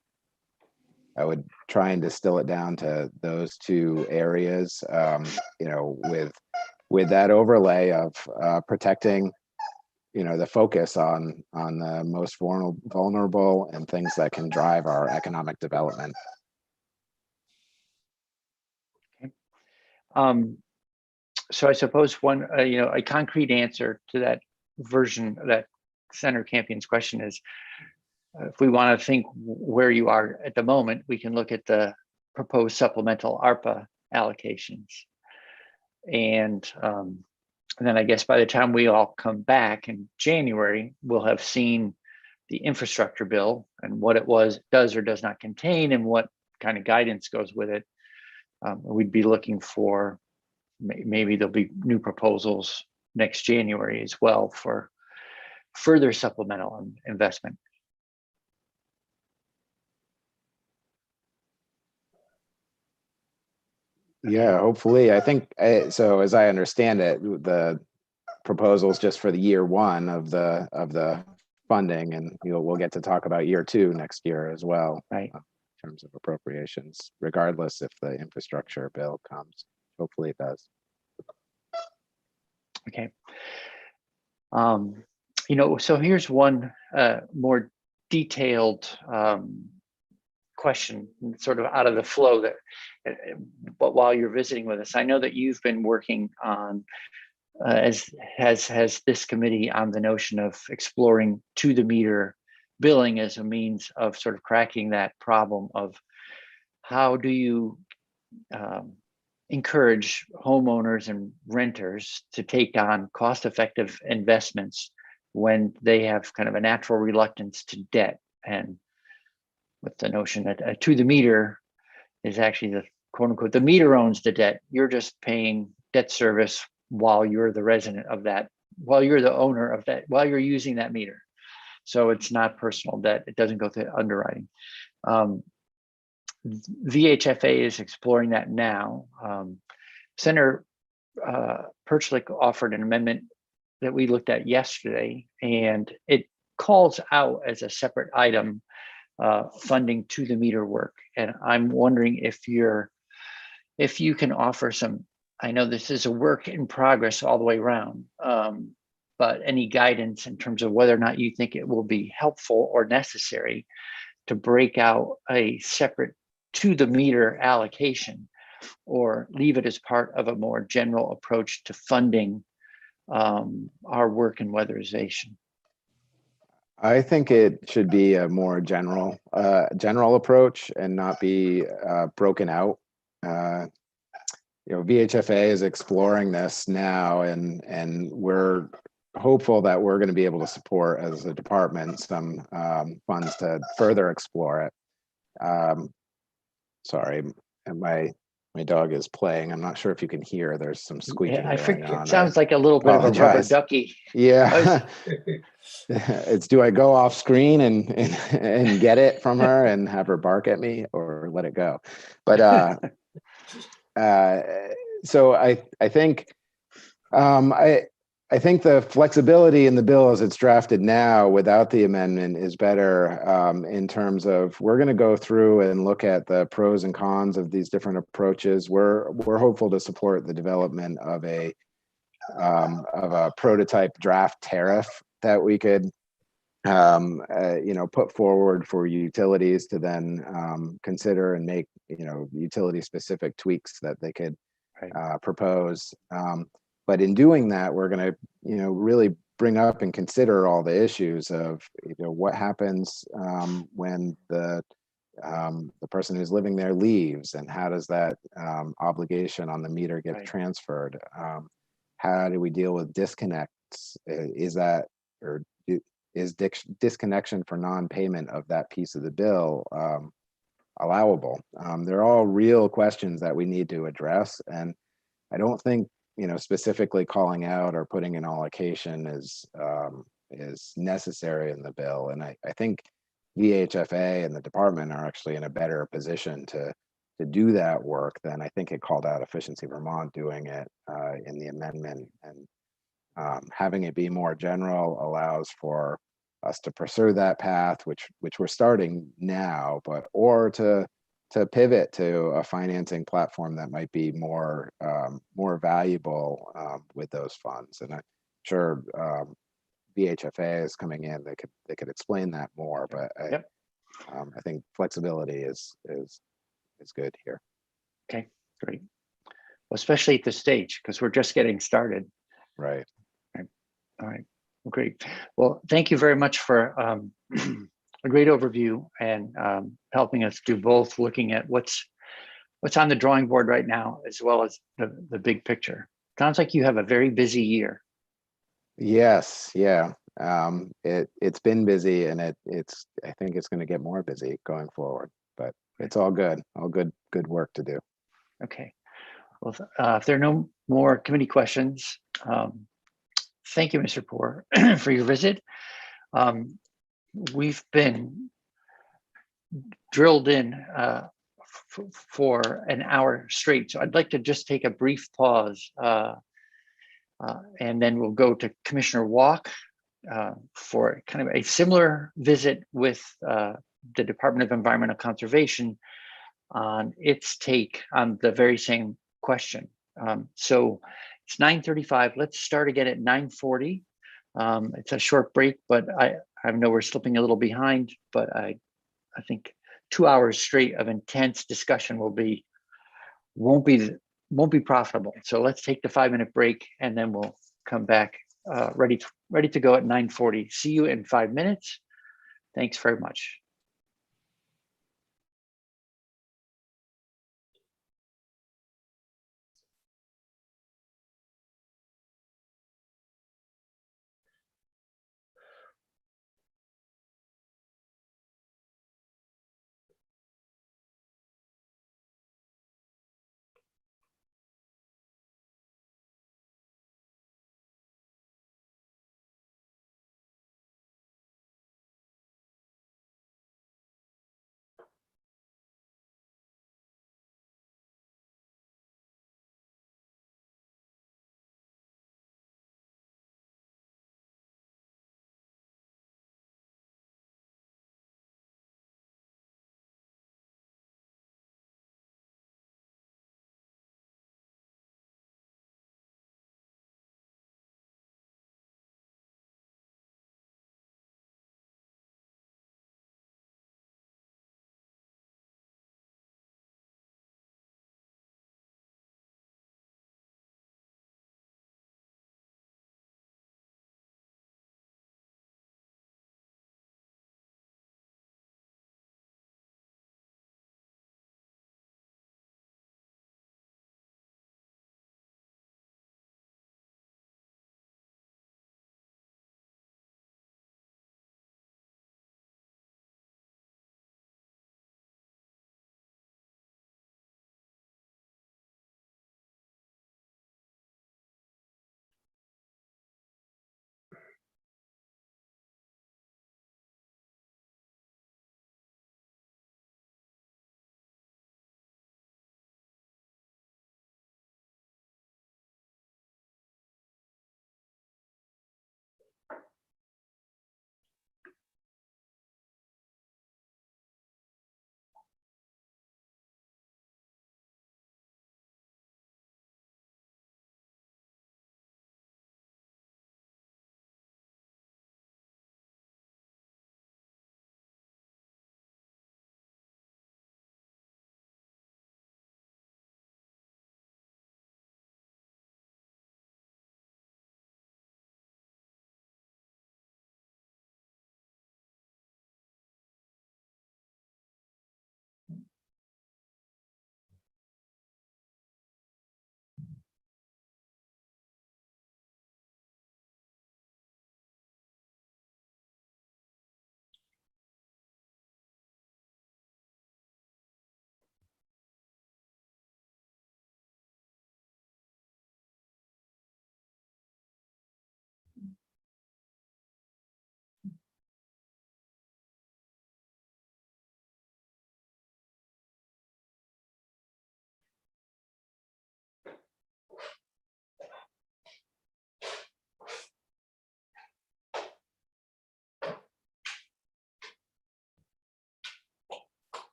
I would try and distill it down to those two areas, with that overlay of protecting, the focus on the most vulnerable and things that can drive our economic development. Okay. So I suppose one, a concrete answer to that version, that Senator Campion's question is, if we want to think where you are at the moment, we can look at the proposed supplemental ARPA allocations. And then I guess by the time we all come back in January, we'll have seen the infrastructure bill and what it does or does not contain, and what kind of guidance goes with it. We'd be looking for, maybe there'll be new proposals next January as well for further supplemental investment. Yeah, hopefully. I think so. As I understand it, the proposals just for the year one of the funding, and we'll get to talk about year two next year as well, right? In terms of appropriations, regardless if the infrastructure bill comes. Hopefully, it does. Okay. So here's one more detailed question, sort of out of the flow, but while you're visiting with us, I know that you've been working on, as has this committee, on the notion of exploring to the meter billing as a means of sort of cracking that problem of how do you encourage homeowners and renters to take on cost-effective investments when they have kind of a natural reluctance to debt, and with the notion that to the meter is actually the quote unquote, the meter owns the debt. You're just paying debt service while you're the resident of that, while you're the owner of that, while you're using that meter. So it's not personal debt. It doesn't go through underwriting. VHFA is exploring that now. Senator Perchlik offered an amendment that we looked at yesterday, and it calls out as a separate item funding to the meter work. And I'm wondering if you can offer some, I know this is a work in progress all the way around, but any guidance in terms of whether or not you think it will be helpful or necessary to break out a separate to the meter allocation, or leave it as part of a more general approach to funding our work in weatherization. I think it should be a more general approach and not be broken out. VHFA is exploring this now, and we're hopeful that we're going to be able to support as a department some funds to further explore it. Sorry, and my dog is playing. I'm not sure if you can hear. There's some squeaking Yeah, I going think on. it sounds like a little bit of a rubber apologize. ducky. Yeah. It's, do I go off screen and get it from her and have her bark at me, or let it go? But so I think I think the flexibility in the bill as it's drafted now without the amendment is better, in terms of, we're going to go through and look at the pros and cons of these different approaches. We're hopeful to support the development of a prototype draft tariff that we could put forward for utilities to then consider and make, utility specific tweaks that they could propose. But in doing that, we're going to, really bring up and consider all the issues of, what happens when the person who's living there leaves, and how does that obligation on the meter get transferred? How do we deal with disconnects? Is disconnection for non-payment of that piece of the bill allowable? They're all real questions that we need to address, and I don't think, specifically calling out or putting an allocation is necessary in the bill. And I think VHFA and the department are actually in a better position to do that work than I think it called out Efficiency Vermont doing it in the amendment. And having it be more general allows for us to pursue that path, which we're starting now, or to pivot to a financing platform that might be more valuable with those funds. And I'm sure VHFA is coming in; they could explain that more. But I think flexibility is good here. Okay, great. Well, especially at this stage, because we're just getting started. Right. All right. Well, great. Well, thank you very much for a great overview and helping us do both, looking at what's on the drawing board right now, as well as the big picture. Sounds like you have a very busy year. Yes. Yeah. It's been busy, and I think it's going to get more busy going forward, but it's all good work to do. Okay. Well, if there are no more committee questions, thank you, Mr. Poor, for your visit. We've been drilled in for an hour straight, so I'd like to just take a brief pause, and then we'll go to Commissioner Walk for kind of a similar visit with the Department of Environmental Conservation on its take on the very same question. So it's 9:35. Let's start again at 9:40. It's a short break, but I know we're slipping a little behind, but I think 2 hours straight of intense discussion won't be profitable. So let's take the 5-minute break, and then we'll come back ready to go at 9:40. See you in 5 minutes. Thanks very much.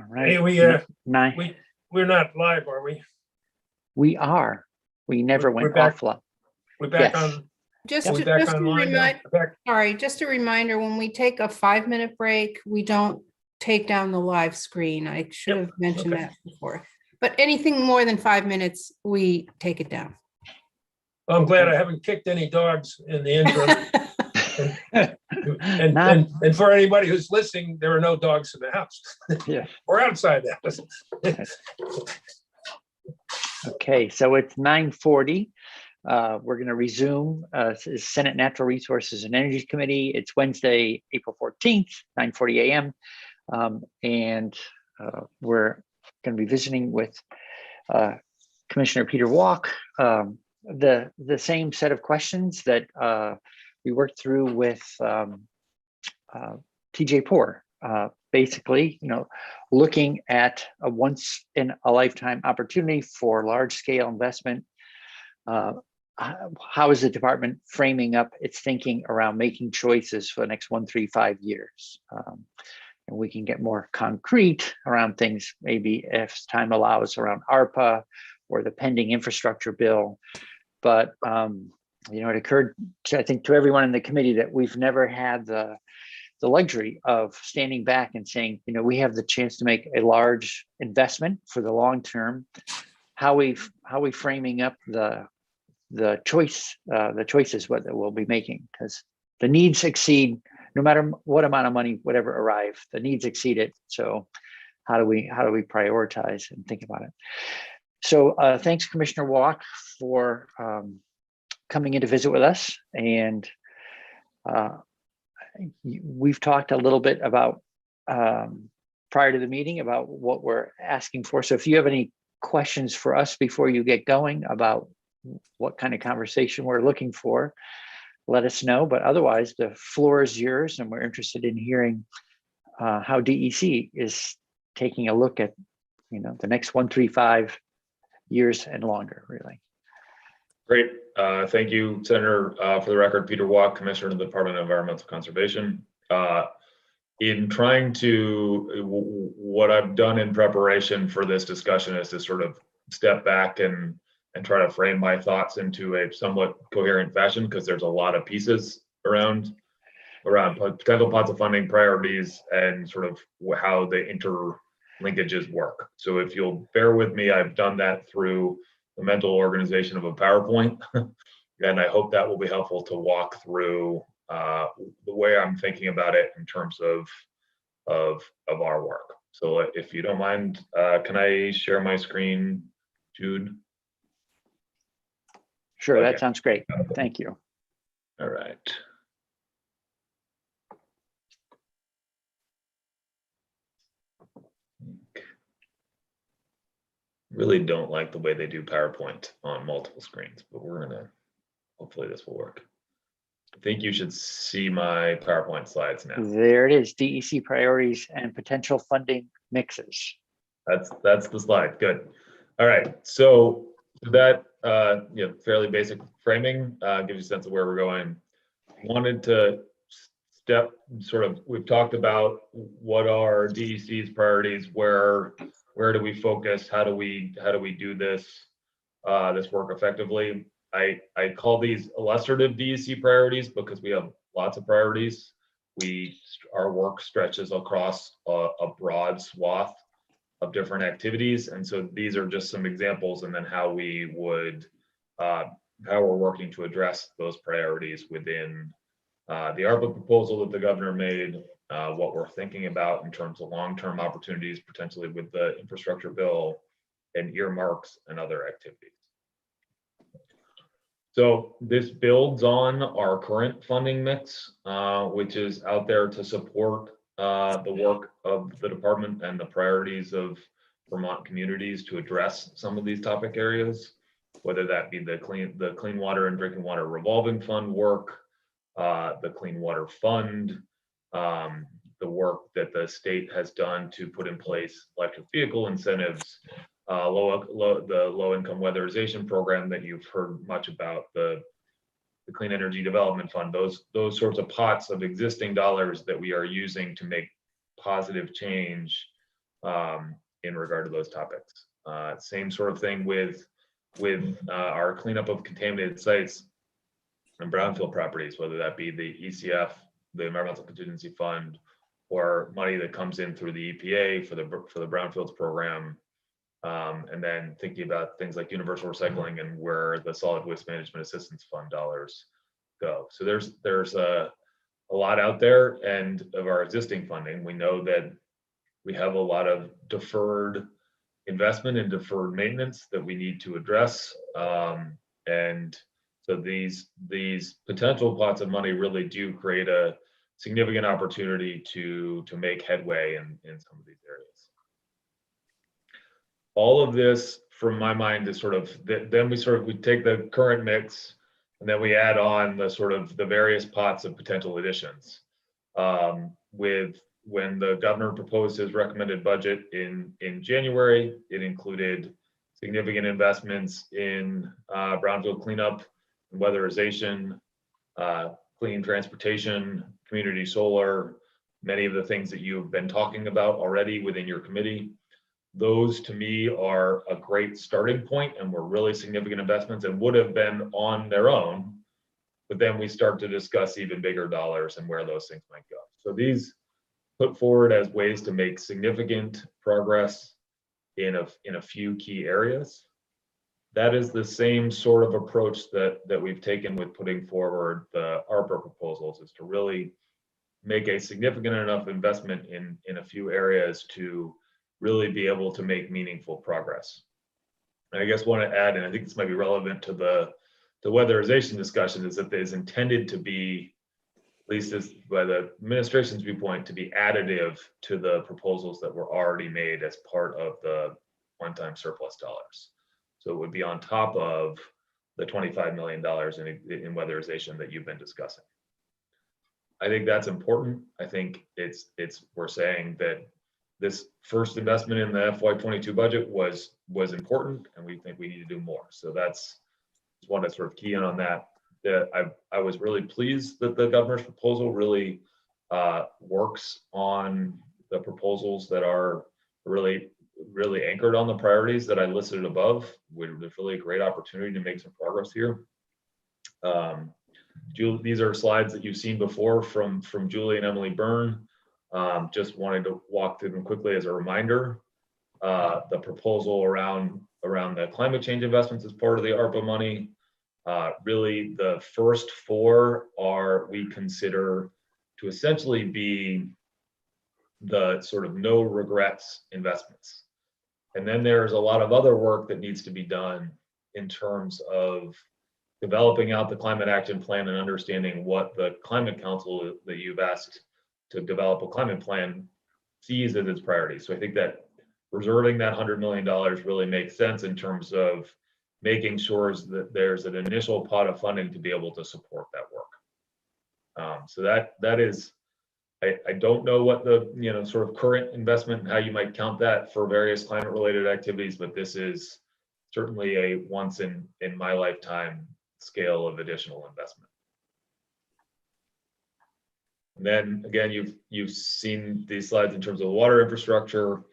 right. Hey, Nine. we're not live, are we? We are. We never We're went back. offline. We're back Yes. on. Just Are we to, back just to online now? remind, Back. sorry, just a reminder, when we take a 5-minute break, we don't take down the live screen. I should Yep, have mentioned okay. that before. But anything more than 5 minutes, we take it down. Well, I'm glad I haven't kicked any dogs in the interim. Not- And for anybody who's listening, there are no dogs in the house Yeah. or outside the house. Okay, so it's 9:40. We're going to resume Senate Natural Resources and Energy Committee. It's Wednesday, April 14th, 9:40 a.m. And we're going to be visiting with Commissioner Peter Walk. The same set of questions that we worked through with TJ Poor. Basically, looking at a once in a lifetime opportunity for large scale investment. How is the department framing up its thinking around making choices for the next 1, 3, 5 years? And we can get more concrete around things, maybe if time allows, around ARPA or the pending infrastructure bill. But it occurred to, I think, to everyone in the committee that we've never had the luxury of standing back and saying, we have the chance to make a large investment for the long term. How we framing up the choices what we'll be making, because the needs exceed, no matter what amount of money, whatever arrive, the needs exceed it. So how do we prioritize and think about it? So thanks, Commissioner Walk, for coming in to visit with us. And we've talked a little bit about prior to the meeting about what we're asking for. So if you have any questions for us before you get going about what kind of conversation we're looking for, let us know. But otherwise, the floor is yours, and we're interested in hearing how DEC is taking a look at the next 1, 3, 5 years and longer, really. Great. Thank you, Senator. For the record, Peter Walk, Commissioner of the Department of Environmental Conservation. In trying to, what I've done in preparation for this discussion is to sort of step back and try to frame my thoughts into a somewhat coherent fashion, because there's a lot of pieces around potential pots of funding, priorities, and sort of how the interlinkages work. So if you'll bear with me, I've done that through the mental organization of a PowerPoint, and I hope that will be helpful to walk through the way I'm thinking about it in terms of our work. So if you don't mind, can I share my screen, Jude? Sure, Okay. that sounds great. Thank you. All right. Really don't like the way they do PowerPoint on multiple screens, but hopefully this will work. I think you should see my PowerPoint slides now. There it is, DEC priorities and potential funding mixes. That's the slide. Good. All right. So that fairly basic framing gives you a sense of where we're going. Wanted to we've talked about what are DEC's priorities, where do we focus, how do we do this work effectively. I call these illustrative DEC priorities because we have lots of priorities. Our work stretches across a broad swath of different activities, and so these are just some examples, and then how we're working to address those priorities within the ARPA proposal that the governor made, what we're thinking about in terms of long-term opportunities, potentially with the infrastructure bill, and earmarks and other activities. So this builds on our current funding mix, which is out there to support the work of the department and the priorities of Vermont communities to address some of these topic areas, whether that be the clean water and drinking water revolving fund work, the Clean Water Fund, the work that the state has done to put in place electric vehicle incentives, the low-income weatherization program that you've heard much about, the Clean Energy Development Fund, those sorts of pots of existing dollars that we are using to make positive change in regard to those topics. Same sort of thing with our cleanup of contaminated sites and brownfield properties, whether that be the ECF, the Environmental Contingency Fund, or money that comes in through the EPA for the brownfields program. And then thinking about things like universal recycling and where the solid waste management assistance fund dollars go. So there's a lot out there, and of our existing funding, we know that we have a lot of deferred investment and deferred maintenance that we need to address. And so these potential pots of money really do create a significant opportunity to make headway in some of these areas. All of this, from my mind, is then we take the current mix, and then we add on the various pots of potential additions. When the governor proposed his recommended budget in January, it included significant investments in brownfield cleanup, weatherization, clean transportation, community solar, many of the things that you've been talking about already within your committee. Those, to me, are a great starting point and were really significant investments and would have been on their own. But then we start to discuss even bigger dollars and where those things might go. So these put forward as ways to make significant progress in a few key areas. That is the same sort of approach that we've taken with putting forward the ARPA proposals, is to really make a significant enough investment in a few areas to really be able to make meaningful progress. And I guess want to add, and I think this might be relevant to the weatherization discussion, is that it is intended to be, at least as by the administration's viewpoint, to be additive to the proposals that were already made as part of the one-time surplus dollars. So it would be on top of the $25 million in weatherization that you've been discussing. I think that's important. I think we're saying that this first investment in the FY22 budget was important, and we think we need to do more. So that's just want to sort of key in on that. I was really pleased that the governor's proposal really works on the proposals that are really anchored on the priorities that I listed above. There's really a great opportunity to make some progress here. These are slides that you've seen before from Julie and Emily Byrne. Just wanted to walk through them quickly as a reminder. The proposal around the climate change investments as part of the ARPA money. Really, the first four we consider to essentially be the sort of no regrets investments. And then there's a lot of other work that needs to be done in terms of developing out the climate action plan and understanding what the climate council that you've asked to develop a climate plan sees as its priority. So I think that reserving that $100 million really makes sense in terms of making sure that there's an initial pot of funding to be able to support that work. So that is, I don't know what the sort of current investment and how you might count that for various climate related activities, but this is certainly a once in my lifetime scale of additional investment. And then again, you've seen these slides in terms of water infrastructure.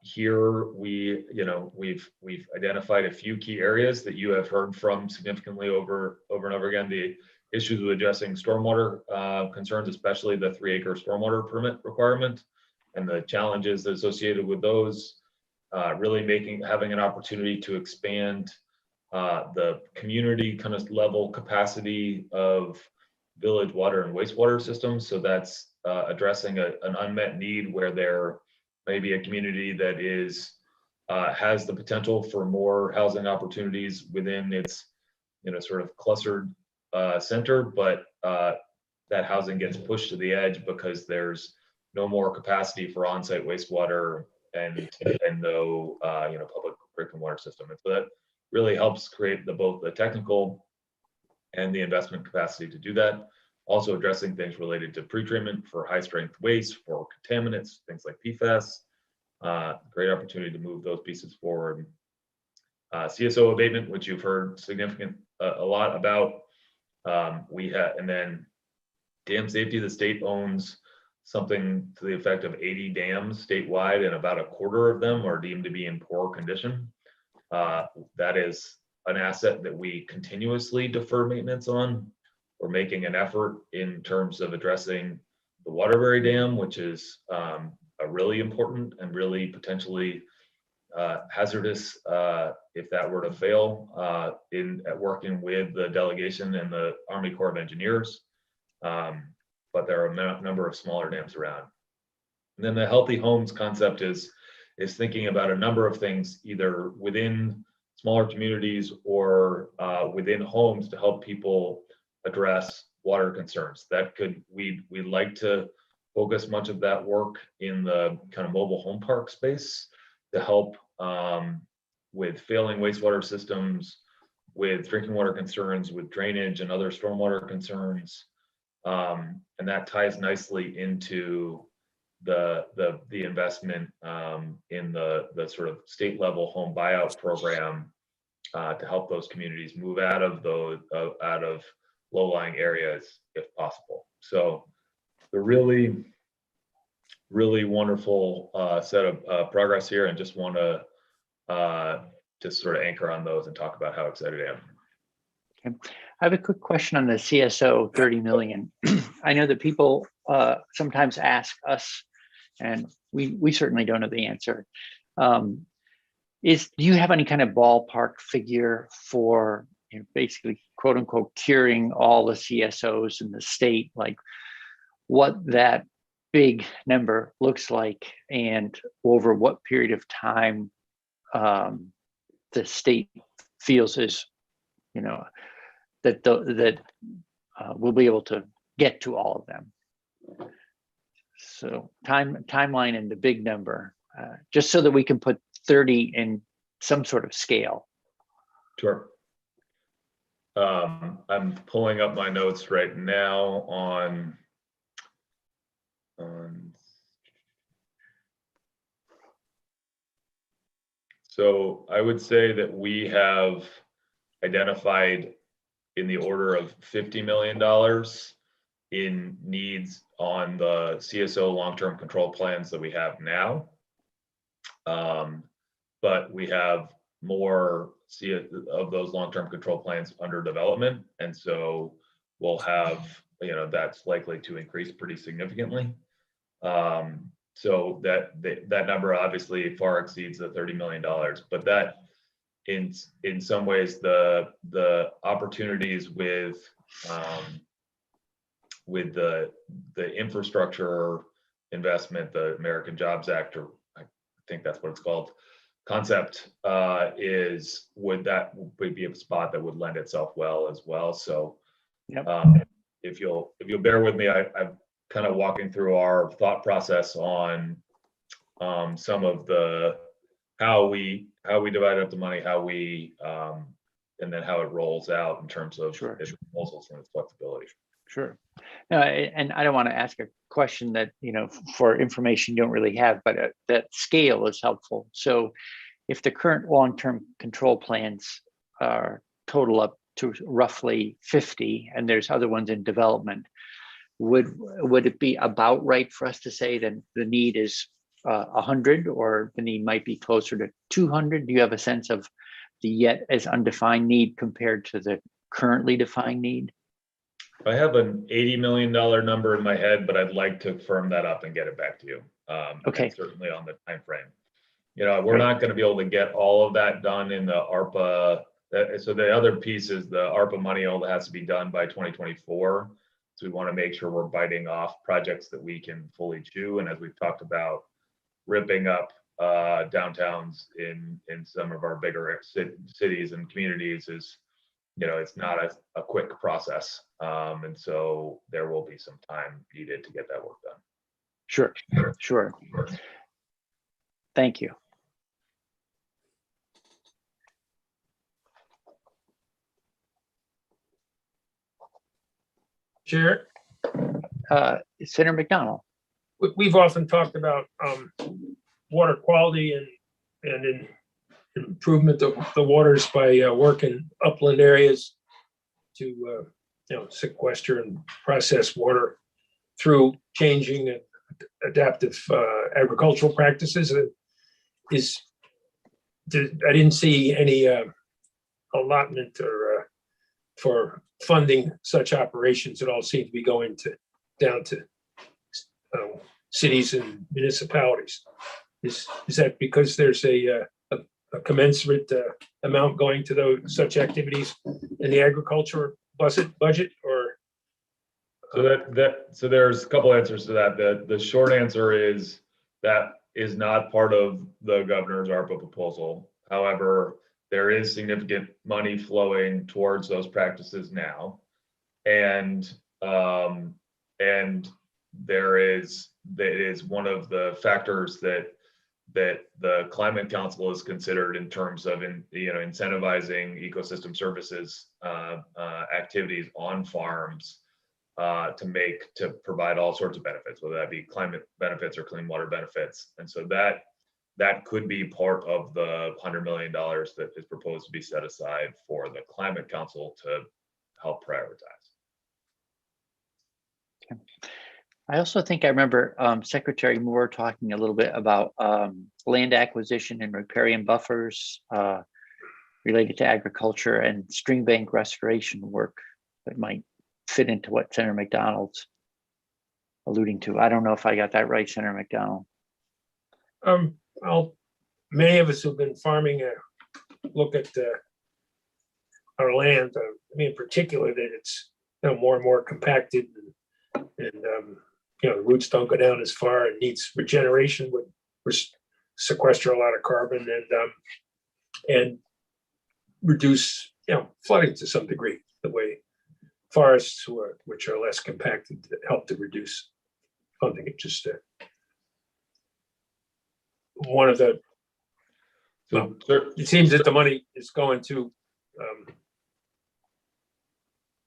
Here we've identified a few key areas that you have heard from significantly over and over again. The issues with addressing stormwater concerns, especially the 3-acre stormwater permit requirement and the challenges associated with those. Really having an opportunity to expand the community kind of level capacity of village water and wastewater systems. So that's addressing an unmet need where there may be a community that has the potential for more housing opportunities within its sort of clustered center, but that housing gets pushed to the edge because there's no more capacity for on-site wastewater and no public drinking water system. And so that really helps create both the technical and the investment capacity to do that. Also addressing things related to pretreatment for high strength waste, for contaminants, things like PFAS. Great opportunity to move those pieces forward. CSO abatement, which you've heard a lot about. And then dam safety. The state owns something to the effect of 80 dams statewide, and about a quarter of them are deemed to be in poor condition. That is an asset that we continuously defer maintenance on. We're making an effort in terms of addressing the Waterbury Dam, which is a really important and really potentially hazardous if that were to fail, at working with the delegation and the Army Corps of Engineers. But there are a number of smaller dams around. And then the healthy homes concept is thinking about a number of things, either within smaller communities or within homes, to help people address water concerns. We'd like to focus much of that work in the kind of mobile home park space to help with failing wastewater systems, with drinking water concerns, with drainage and other stormwater concerns. And that ties nicely into the investment in the sort of state level home buyout program to help those communities move out of low-lying areas if possible. So the really wonderful set of progress here, and just want to just sort of anchor on those and talk about how excited I am. Okay. I have a quick question on the CSO 30 million. I know that people sometimes ask us, and we certainly don't know the answer. Do you have any kind of ballpark figure for, basically, quote unquote, curing all the CSOs in the state, like what that big number looks like, and over what period of time the state feels is, that we'll be able to get to all of them? So timeline and the big number, just so that we can put 30 in some sort of scale. Sure. I'm pulling up my notes right now on so I would say that we have identified in the order of $50 million in needs on the CSO long-term control plans that we have now. But we have more of those long-term control plans under development. And so we'll have, that's likely to increase pretty significantly. So that number obviously far exceeds the $30 million, but that in some ways the opportunities with the infrastructure investment, the American Jobs Act, or I think that's what it's called, concept, would be a spot that would lend itself well as well. So yep. If you'll bear with me, I'm kind of walking through our thought process on some of the how we divide up the money, and then how it rolls out in terms of Sure. its proposals and its flexibility. Sure. No, and I don't want to ask a question that, for information you don't really have, but that scale is helpful. So if the current long-term control plans are total up to roughly 50, and there's other ones in development, would it be about right for us to say that the need is 100, or the need might be closer to 200? Do you have a sense of the yet as undefined need compared to the currently defined need? I have an $80 million number in my head, but I'd like to firm that up and get it back to you. Okay. And certainly on the time frame. We're not going to be able to get all of that done in the ARPA. So the other piece is the ARPA money all has to be done by 2024. So we want to make sure we're biting off projects that we can fully chew. And as we've talked about, ripping up downtowns in some of our bigger cities and communities is, it's not a quick process. And so there will be some time needed to get that work done. Sure. Thank you. Chair, Senator McDonald. we've often talked about water quality and in improvement of the waters by work in upland areas to sequester and process water through changing adaptive agricultural practices. I didn't see any allotment or for funding such operations. It all seemed to be going down to cities and municipalities. Is that because there's a commensurate amount going to such activities in the agriculture budget, or? So there's a couple answers to that. The short answer is that is not part of the governor's ARPA proposal. However, there is significant money flowing towards those practices now, and there is one of the factors that the Climate Council has considered in terms of incentivizing ecosystem services activities on farms to provide all sorts of benefits, whether that be climate benefits or clean water benefits. And so that could be part of the $100 million that is proposed to be set aside for the Climate Council to help prioritize. Okay. I also think I remember Secretary Moore talking a little bit about land acquisition and riparian buffers related to agriculture and stream bank restoration work that might fit into what Senator McDonald's alluding to. I don't know if I got that right, Senator McDonald. Well, many of us who've been farming look at our land. I mean, in particular, that it's more and more compacted, and the roots don't go down as far. It needs regeneration, would sequester a lot of carbon and reduce flooding to some degree. The way forests, which are less compacted, help to reduce funding. It just one of the. It seems that the money is going to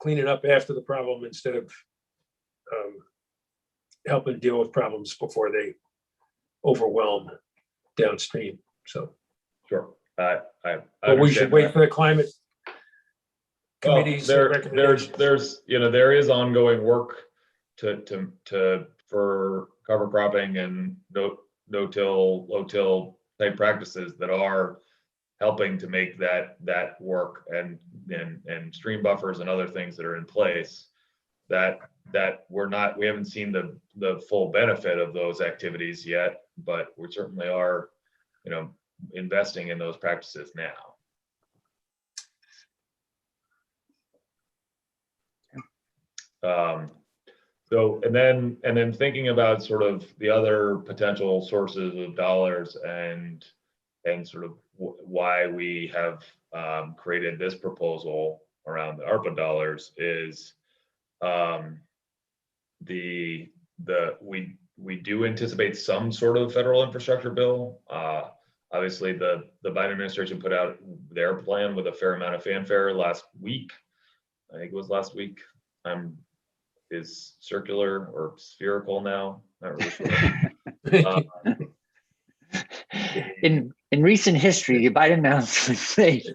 clean it up after the problem instead of helping deal with problems before they overwhelm downstream. So sure, I but we should wait for the climate committees. There is ongoing work for cover cropping and no-till, low-till type practices that are helping to make that work, and stream buffers and other things that are in place that we haven't seen the full benefit of those activities yet, but we certainly are investing in those practices now. So and then thinking about sort of the other potential sources of dollars and sort of why we have created this proposal around the ARPA dollars is we do anticipate some sort of federal infrastructure bill. Obviously, the Biden administration put out their plan with a fair amount of fanfare last week. I think it was last week. Is circular or spherical now? Not really sure. In recent history, the Biden announcements made.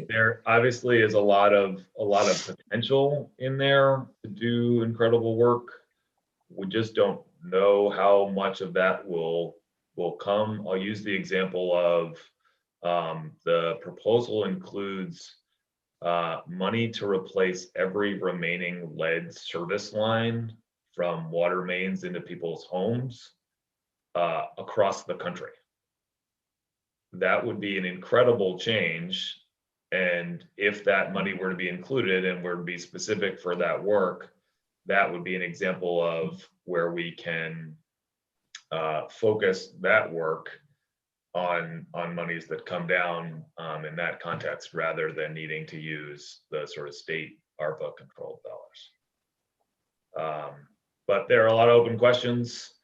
There obviously is a lot of potential in there to do incredible work. We just don't know how much of that will come. I'll use the example of the proposal includes money to replace every remaining lead service line from water mains into people's homes across the country. That would be an incredible change. And if that money were to be included and were to be specific for that work, that would be an example of where we can focus that work on monies that come down in that context, rather than needing to use the sort of state ARPA controlled dollars. But there are a lot of open questions.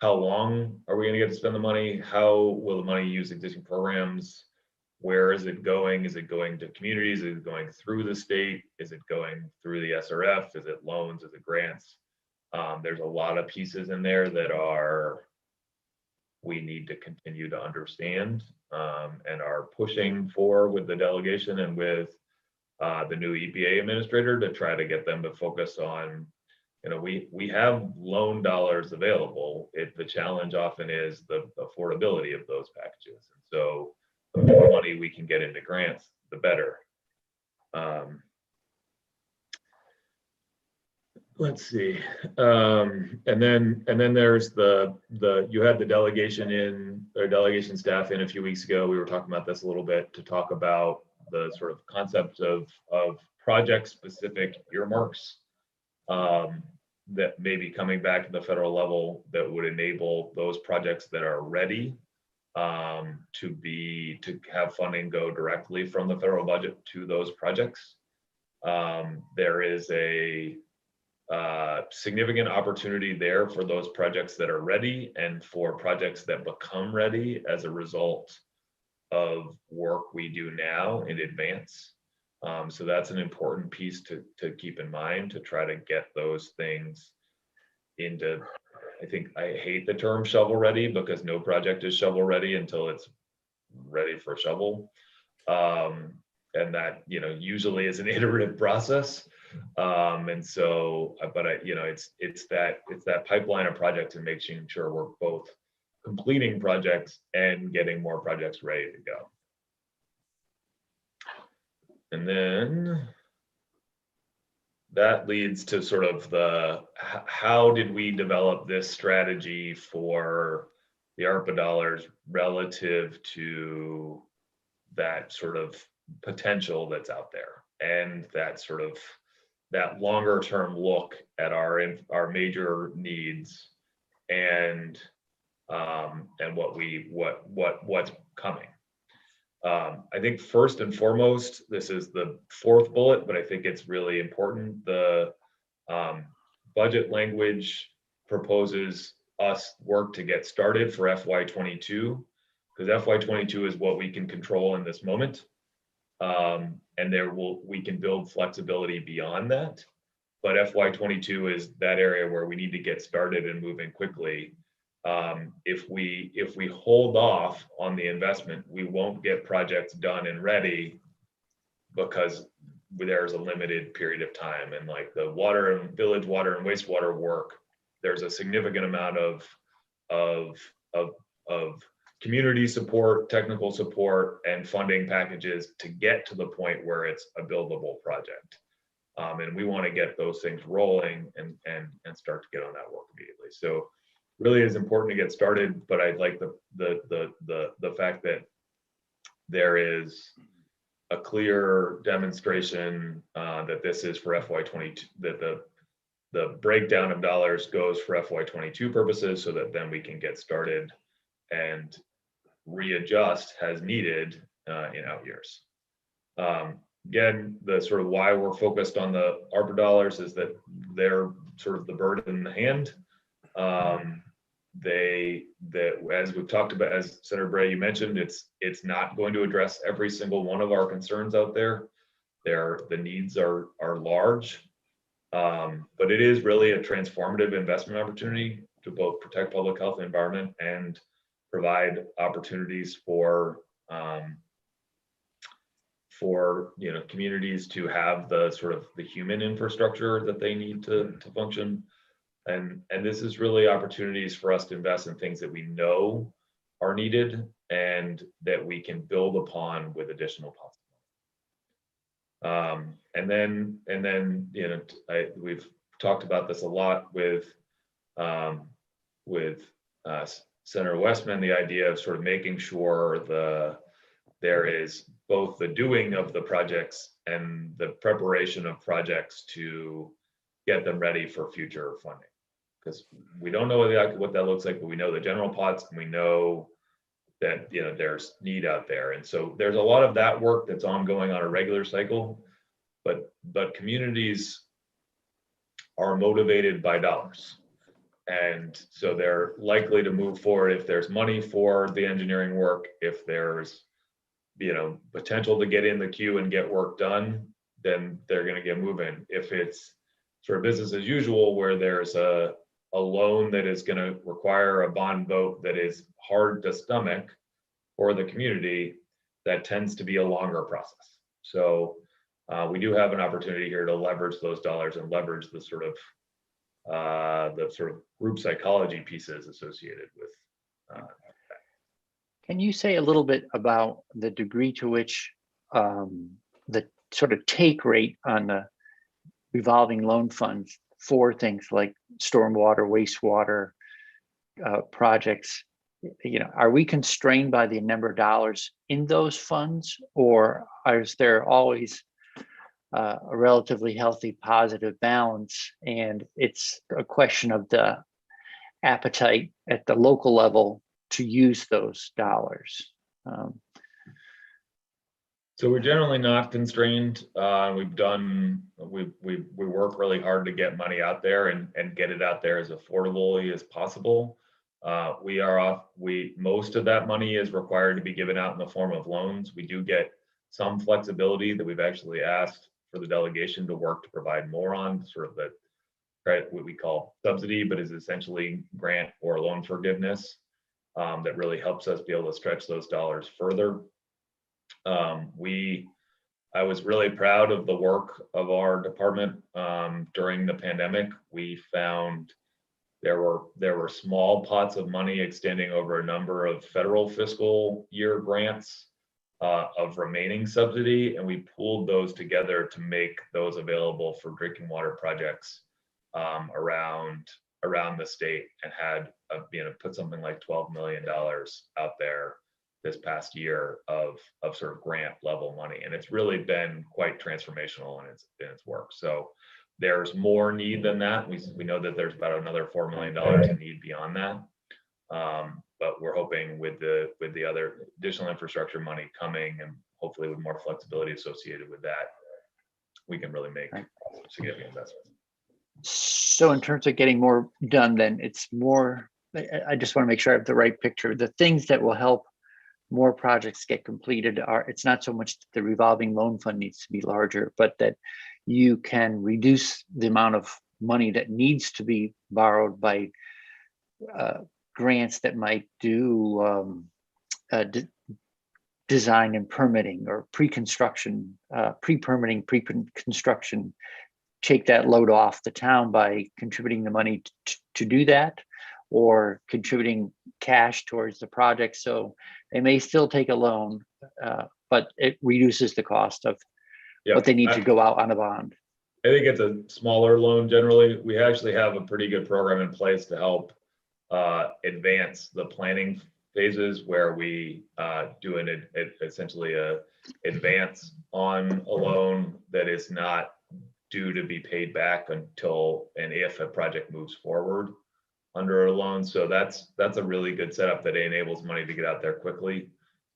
How long are we going to get to spend the money? How will the money use existing programs? Where is it going? Is it going to communities? Is it going through the state? Is it going through the SRF? Is it loans? Is it grants? There's a lot of pieces in there that we need to continue to understand and are pushing for with the delegation and with the new EPA administrator to try to get them to focus on we have loan dollars available. The challenge often is the affordability of those packages. And so the more money we can get into grants, the better. Let's see. And then there's you had the delegation staff in a few weeks ago. We were talking about this a little bit to talk about the sort of concept of project specific earmarks that may be coming back to the federal level that would enable those projects that are ready to have funding go directly from the federal budget to those projects. There is a significant opportunity there for those projects that are ready and for projects that become ready as a result of work we do now in advance. So that's an important piece to keep in mind, to try to get those things into, I hate the term shovel ready, because no project is shovel ready until it's ready for shovel. And that, usually is an iterative process. And so, but it's that pipeline of projects and making sure we're both completing projects and getting more projects ready to go. And then that leads to sort of how did we develop this strategy for the ARPA dollars relative to that sort of potential that's out there, and that longer term look at our major needs and what's coming. I think first and foremost, this is the fourth bullet, but I think it's really important. The budget language proposes us work to get started for FY22, because FY22 is what we can control in this moment. And we can build flexibility beyond that. But FY22 is that area where we need to get started and moving quickly. If we hold off on the investment, we won't get projects done and ready because there's a limited period of time. And like the water and village water and wastewater work, there's a significant amount of community support, technical support, and funding packages to get to the point where it's a buildable project. And we want to get those things rolling and start to get on that work immediately. So really is important to get started, but I like the fact that there is a clear demonstration that this is for FY22, that the breakdown of dollars goes for FY22 purposes, so that then we can get started and readjust as needed in out years. Again, the sort of why we're focused on the ARPA dollars is that they're sort of the bird in the hand. As we've talked about, as Senator Bray, you mentioned, it's not going to address every single one of our concerns out there. The needs are large, but it is really a transformative investment opportunity to both protect public health and environment and provide opportunities for communities to have the sort of the human infrastructure that they need to function. And this is really opportunities for us to invest in things that we know are needed and that we can build upon with additional possibilities. And then we've talked about this a lot with Senator Westman, the idea of sort of making sure there is both the doing of the projects and the preparation of projects to get them ready for future funding. Because we don't know what that looks like, but we know the general pots, and we know that there's need out there. And so there's a lot of that work that's ongoing on a regular cycle, but communities are motivated by dollars. And so they're likely to move forward if there's money for the engineering work, if there's potential to get in the queue and get work done, then they're going to get moving. If it's sort of business as usual, where there's a loan that is going to require a bond vote that is hard to stomach for the community, that tends to be a longer process. So we do have an opportunity here to leverage those dollars and leverage the sort of the sort of group psychology pieces associated with. Can you say a little bit about the degree to which the sort of take rate on the revolving loan funds for things like stormwater, wastewater projects, are we constrained by the number of dollars in those funds, or is there always a relatively healthy positive balance, and it's a question of the appetite at the local level to use those dollars? So we're generally not constrained. We work really hard to get money out there and get it out there as affordably as possible. Most of that money is required to be given out in the form of loans. We do get some flexibility that we've actually asked for the delegation to work to provide more on, sort of the credit, what we call subsidy, but is essentially grant or loan forgiveness that really helps us be able to stretch those dollars further. I was really proud of the work of our department during the pandemic. We found there were small pots of money extending over a number of federal fiscal year grants of remaining subsidy, and we pooled those together to make those available for drinking water projects around the state, and had put something like $12 million out there this past year of sort of grant level money, and it's really been quite transformational in its work. So there's more need than that. We know that there's about another $4 million in need beyond that, but we're hoping with the other additional infrastructure money coming, and hopefully with more flexibility associated with that, we can really make significant investments. So in terms of getting more done, then it's more, I just want to make sure I have the right picture. The things that will help more projects get completed are, it's not so much that the revolving loan fund needs to be larger, but that you can reduce the amount of money that needs to be borrowed by grants that might do design and permitting, or pre-construction, pre-permitting, pre-construction. Take that load off the town by contributing the money to do that, or contributing cash towards the project. So they may still take a loan, but it reduces the cost of what they need to go out on a bond. I think it's a smaller loan generally. We actually have a pretty good program in place to help advance the planning phases, where we do essentially a advance on a loan that is not due to be paid back until and if a project moves forward under a loan. So that's a really good setup that enables money to get out there quickly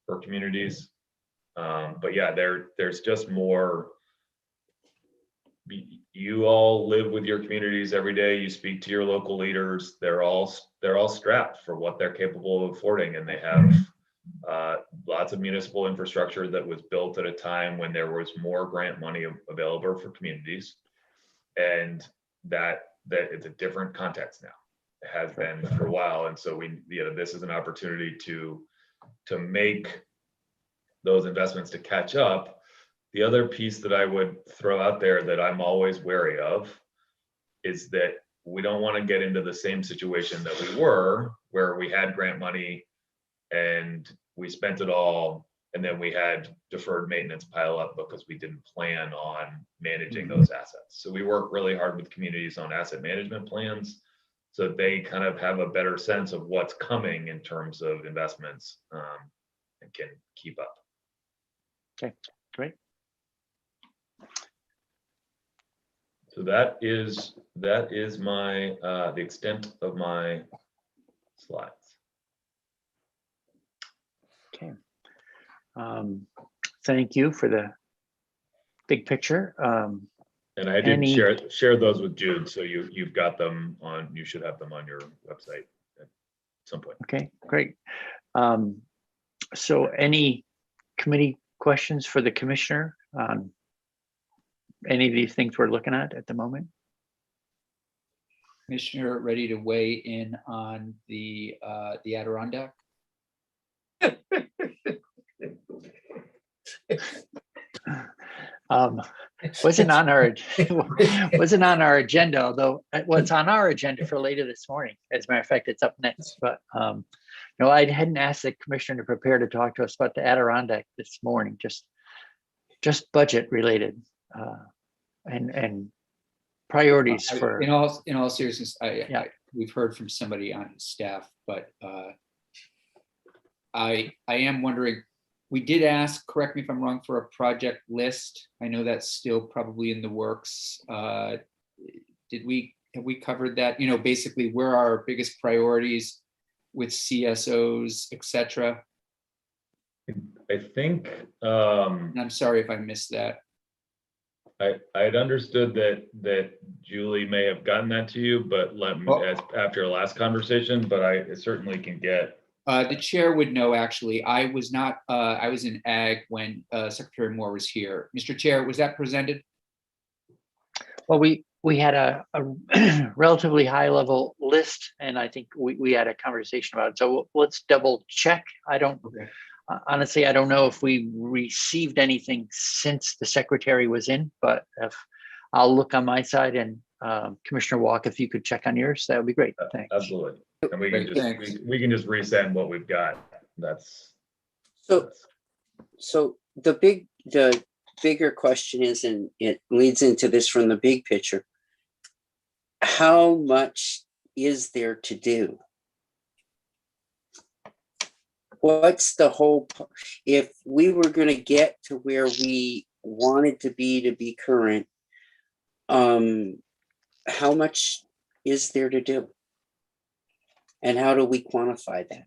for communities. But yeah, there's just more. You all live with your communities every day. You speak to your local leaders. They're all strapped for what they're capable of affording, and they have lots of municipal infrastructure that was built at a time when there was more grant money available for communities, and that it's a different context now. It has been for a while, and so this is an opportunity to make those investments to catch up. The other piece that I would throw out there that I'm always wary of is that we don't want to get into the same situation that we were, where we had grant money and we spent it all, and then we had deferred maintenance pile up because we didn't plan on managing those assets. So we work really hard with communities on asset management plans, so they kind of have a better sense of what's coming in terms of investments, and can keep up. Okay, great. So that is my the extent of my slides. Okay. Thank you for the big picture. And I did share those with Jude, so you've got them on. You should have them on your website at some point. Okay, great. So any committee questions for the commissioner on any of these things we're looking at the moment? Commissioner, ready to weigh in on the Adirondack? Wasn't on our wasn't on our agenda, although what's on our agenda for later this morning. As a matter of fact, it's up next. But no, I hadn't asked the commissioner to prepare to talk to us about the Adirondack this morning, just budget related and priorities for. In all seriousness, Yeah. we've heard from somebody on his staff, but I am wondering, we did ask, correct me if I'm wrong, for a project list. I know that's still probably in the works. Have we covered that? You know, basically where are our biggest priorities with CSOs, et cetera? I think, And I'm sorry if I missed that. I'd understood that Julie may have gotten that to you, but let me, after our last conversation, but I certainly can get. The chair would know, actually. I was not, I was in ag when Secretary Moore was here. Mr. Chair, was that presented? Well, we had a relatively high level list, and I think we had a conversation about it. So let's double check. I don't, honestly, I don't know if we received anything since the secretary was in, but if I'll look on my side, and Commissioner Walk, if you could check on yours, that would be great. Thanks. Absolutely. And we can Great, just, thanks. we can just resend what we've got. So the bigger question is, and it leads into this from the big picture, how much is there to do? What's the whole, if we were going to get to where we wanted to be current, how much is there to do? And how do we quantify that?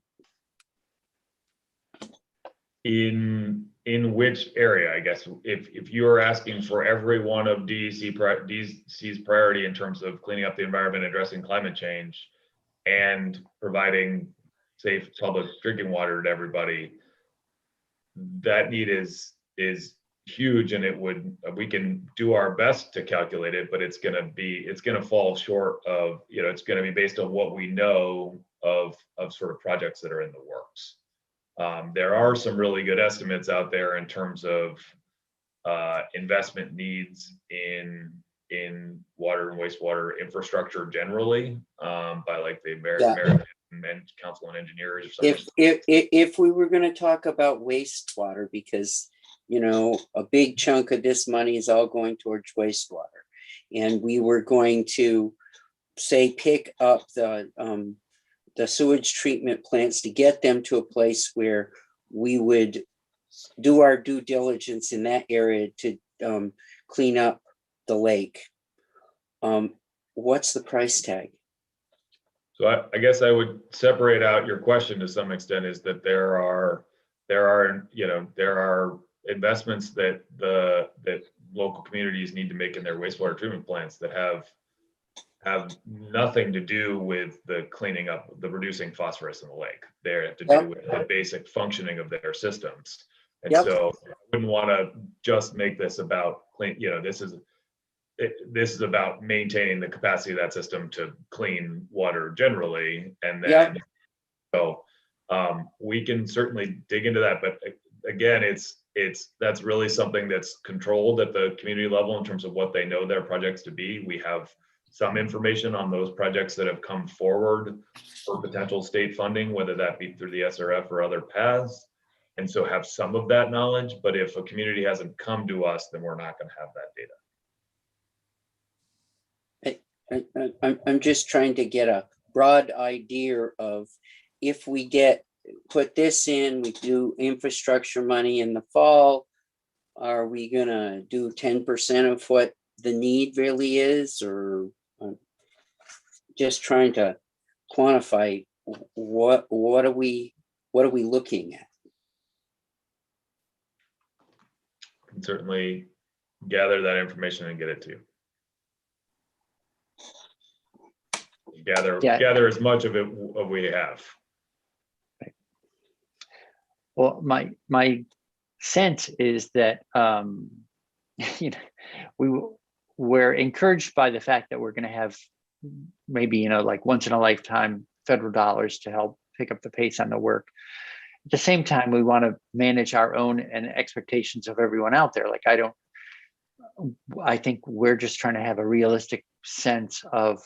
In which area, I guess, if you're asking for every one of DEC's priority in terms of cleaning up the environment, addressing climate change, and providing safe public drinking water to everybody, that need is huge, and we can do our best to calculate it, but it's gonna fall short of, it's gonna be based on what we know of sort of projects that are in the works. There are some really good estimates out there in terms of investment needs in water and wastewater infrastructure generally, by like the American Council on Engineers or something. If we were going to talk about wastewater, because a big chunk of this money is all going towards wastewater, and we were going to say pick up the sewage treatment plants to get them to a place where we would do our due diligence in that area to clean up the lake. What's the price tag? So I guess I would separate out your question to some extent, is that there are investments that local communities need to make in their wastewater treatment plants that have nothing to do with the cleaning up, the reducing phosphorus in the lake. They have to do with the basic functioning of their systems. And so I wouldn't want to just make this about this is about maintaining the capacity of that system to clean water generally. And then, we can certainly dig into that, but again, that's really something that's controlled at the community level in terms of what they know their projects to be. We have some information on those projects that have come forward for potential state funding, whether that be through the SRF or other paths. And so have some of that knowledge, but if a community hasn't come to us, then we're not going to have that data. I'm just trying to get a broad idea of, if we put this in, we do infrastructure money in the fall, are we gonna do 10% of what the need really is, or just trying to quantify what are we looking at? Can certainly gather that information and get it to you. Gather as much of it as we have. Well, my sense is that we're encouraged by the fact that we're going to have maybe like once in a lifetime federal dollars to help pick up the pace on the work. At the same time, we want to manage our own and expectations of everyone out there. Like I think we're just trying to have a realistic sense of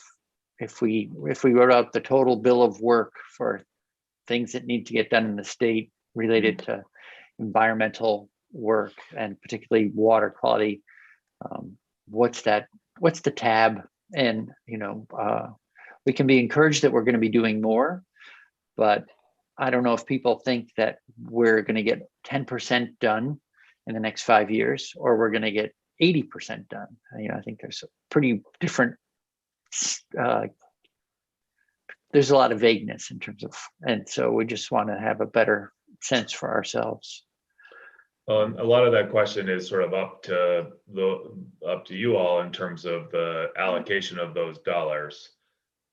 if we wrote out the total bill of work for things that need to get done in the state related to environmental work and particularly water quality, what's the tab? And we can be encouraged that we're going to be doing more, but I don't know if people think that we're going to get 10% done in the next 5 years, or we're going to get 80% done. I think there's a pretty different, there's a lot of vagueness in terms of, and so we just want to have a better sense for ourselves. A lot of that question is sort of up to you all in terms of the allocation of those dollars.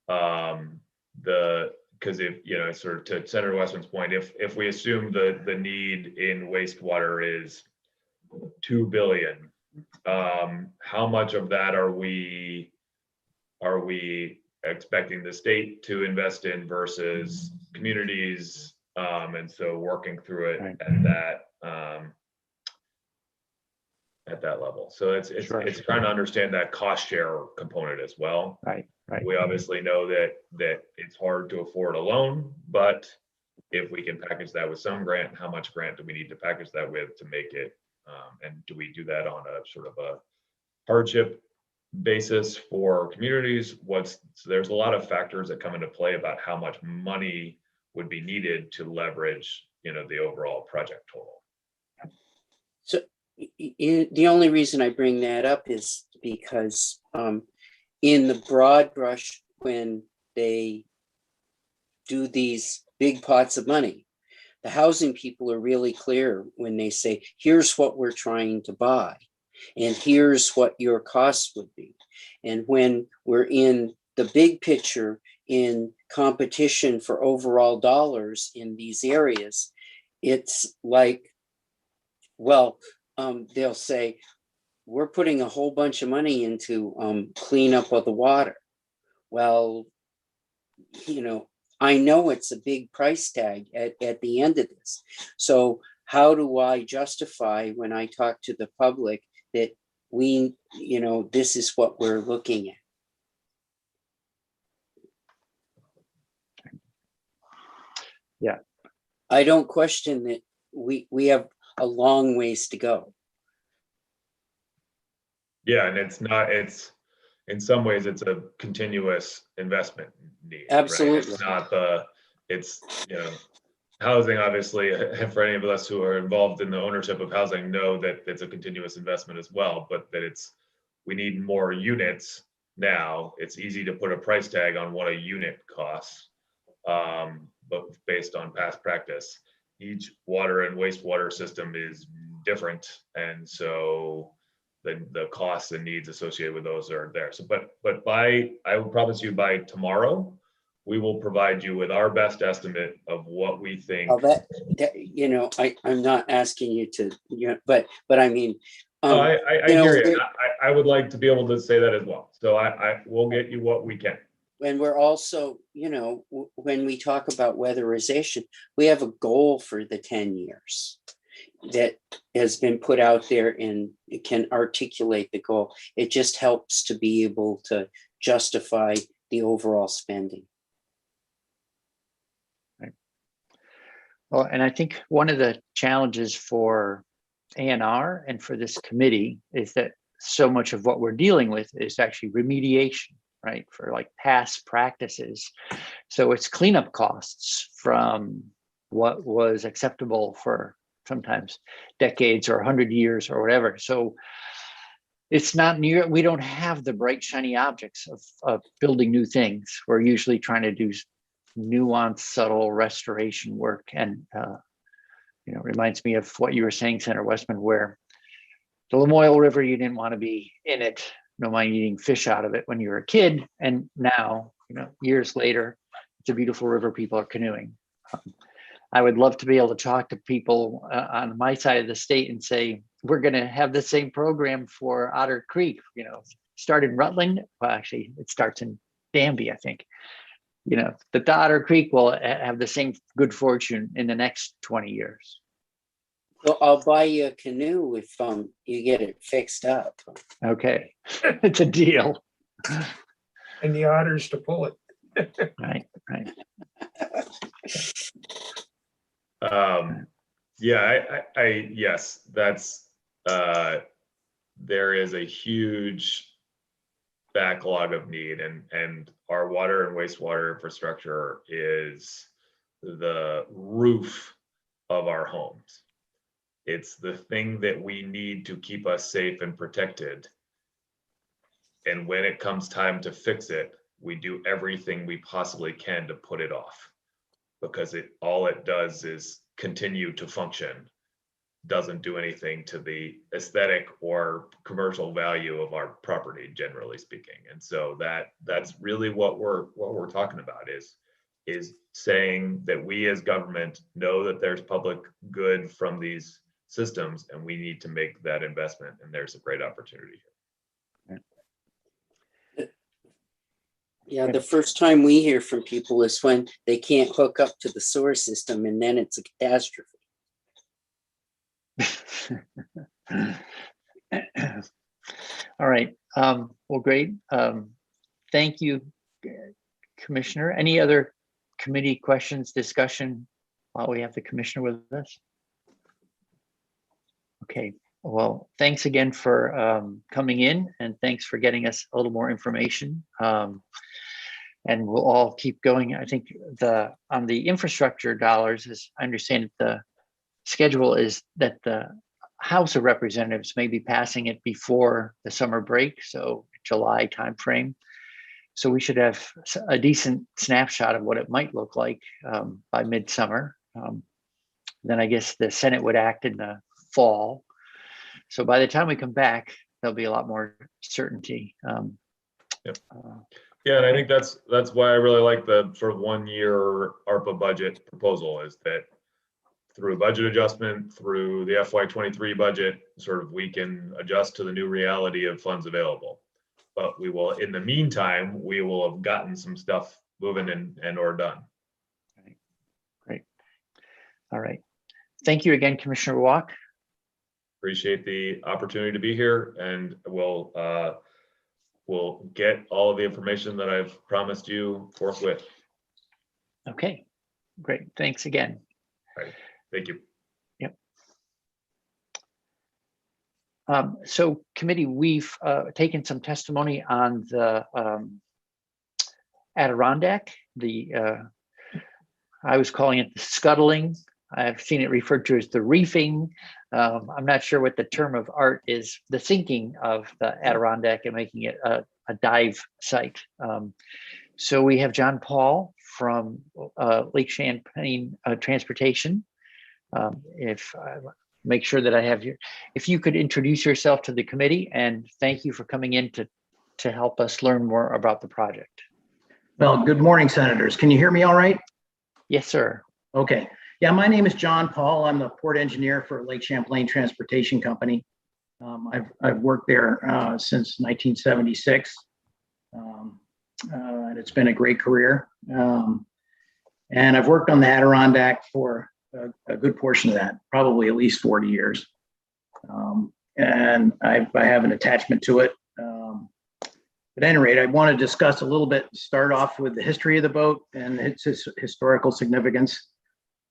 Because if sort of to Senator Westman's point, if we assume the need in wastewater is $2 billion, how much of that are we expecting the state to invest in versus communities, and so working through it at that level. So it's trying to understand that cost share component as well. Right. We obviously know that it's hard to afford alone, but if we can package that with some grant, how much grant do we need to package that with to make it? And do we do that on a sort of a hardship basis for communities? So there's a lot of factors that come into play about how much money would be needed to leverage, the overall project total. So the only reason I bring that up is because in the broad brush, when they do these big pots of money, the housing people are really clear when they say, here's what we're trying to buy, and here's what your costs would be. And when we're in the big picture in competition for overall dollars in these areas, it's like, well, they'll say, we're putting a whole bunch of money into cleanup of the water. Well, I know it's a big price tag at the end of this. So how do I justify when I talk to the public that this is what we're looking at? Yeah. I don't question that we have a long ways to go. Yeah, and it's in some ways it's a continuous investment need. Absolutely. Right? It's housing, obviously, for any of us who are involved in the ownership of housing know that it's a continuous investment as well, but that we need more units now. It's easy to put a price tag on what a unit costs, but based on past practice, each water and wastewater system is different, and so the costs and needs associated with those are there. So, but I will promise you by tomorrow, we will provide you with our best estimate of what we think. I'm not asking you to, but I mean, I hear you. I would like to be able to say that as well. So I will get you what we can. And we're also, when we talk about weatherization, we have a goal for the 10 years that has been put out there, and it can articulate the goal. It just helps to be able to justify the overall spending. Right. Well, and I think one of the challenges for A&R and for this committee is that so much of what we're dealing with is actually remediation, right? For like past practices. So it's cleanup costs from what was acceptable for sometimes decades or 100 years or whatever. So it's not we don't have the bright, shiny objects of building new things. We're usually trying to do nuanced, subtle restoration work. And, reminds me of what you were saying, Senator Westman, where the Lamoille River, you didn't want to be in it, no mind eating fish out of it when you were a kid. And now, years later, it's a beautiful river people are canoeing. I would love to be able to talk to people on my side of the state and say, we're going to have the same program for Otter Creek, start in Rutland. Well, actually, it starts in Danby, I think. The Otter Creek will have the same good fortune in the next 20 years. Well, I'll buy you a canoe if you get it fixed up. Okay, it's a deal. And the otters to pull it. Right. Yeah, yes, that's, there is a huge backlog of need, and our water and wastewater infrastructure is the roof of our homes. It's the thing that we need to keep us safe and protected. And when it comes time to fix it, we do everything we possibly can to put it off, because all it does is continue to function, doesn't do anything to the aesthetic or commercial value of our property, generally speaking. And so that's really what we're talking about, is saying that we as government know that there's public good from these systems, and we need to make that investment, and there's a great opportunity here. Yeah, the first time we hear from people is when they can't hook up to the sewer system, and then it's a catastrophe. All right. Well, great. Thank you, Commissioner. Any other committee questions, discussion while we have the commissioner with us? Okay. Well, thanks again for coming in, and thanks for getting us a little more information. And we'll all keep going. I think on the infrastructure dollars, as I understand it, the schedule is that the House of Representatives may be passing it before the summer break, so July timeframe. So we should have a decent snapshot of what it might look like by midsummer. Then I guess the Senate would act in the fall. So by the time we come back, there'll be a lot more certainty. Yep. Yeah, and I think that's why I really like the sort of 1 year ARPA budget proposal, is that through budget adjustment, through the FY23 budget, sort of we can adjust to the new reality of funds available. But we will, in the meantime, we will have gotten some stuff moving and or done. Great. All right. Thank you again, Commissioner Walk. Appreciate the opportunity to be here, and we'll get all of the information that I've promised you forthwith. Okay, great. Thanks again. All right. Thank you. Yep. So committee, we've taken some testimony on the Adirondack. I was calling it the scuttling. I've seen it referred to as the reefing. I'm not sure what the term of art is, the sinking of the Adirondack and making it a dive site. So we have John Paul from Lake Champlain Transportation. Make sure that I have if you could introduce yourself to the committee, and thank you for coming in to help us learn more about the project. Well, good morning, Senators. Can you hear me all right? Yes, sir. Okay. Yeah, my name is John Paul. I'm the port engineer for Lake Champlain Transportation Company. I've worked there since 1976, and it's been a great career. And I've worked on the Adirondack for a good portion of that, probably at least 40 years. And I have an attachment to it. At any rate, I want to discuss a little bit, start off with the history of the boat and its historical significance.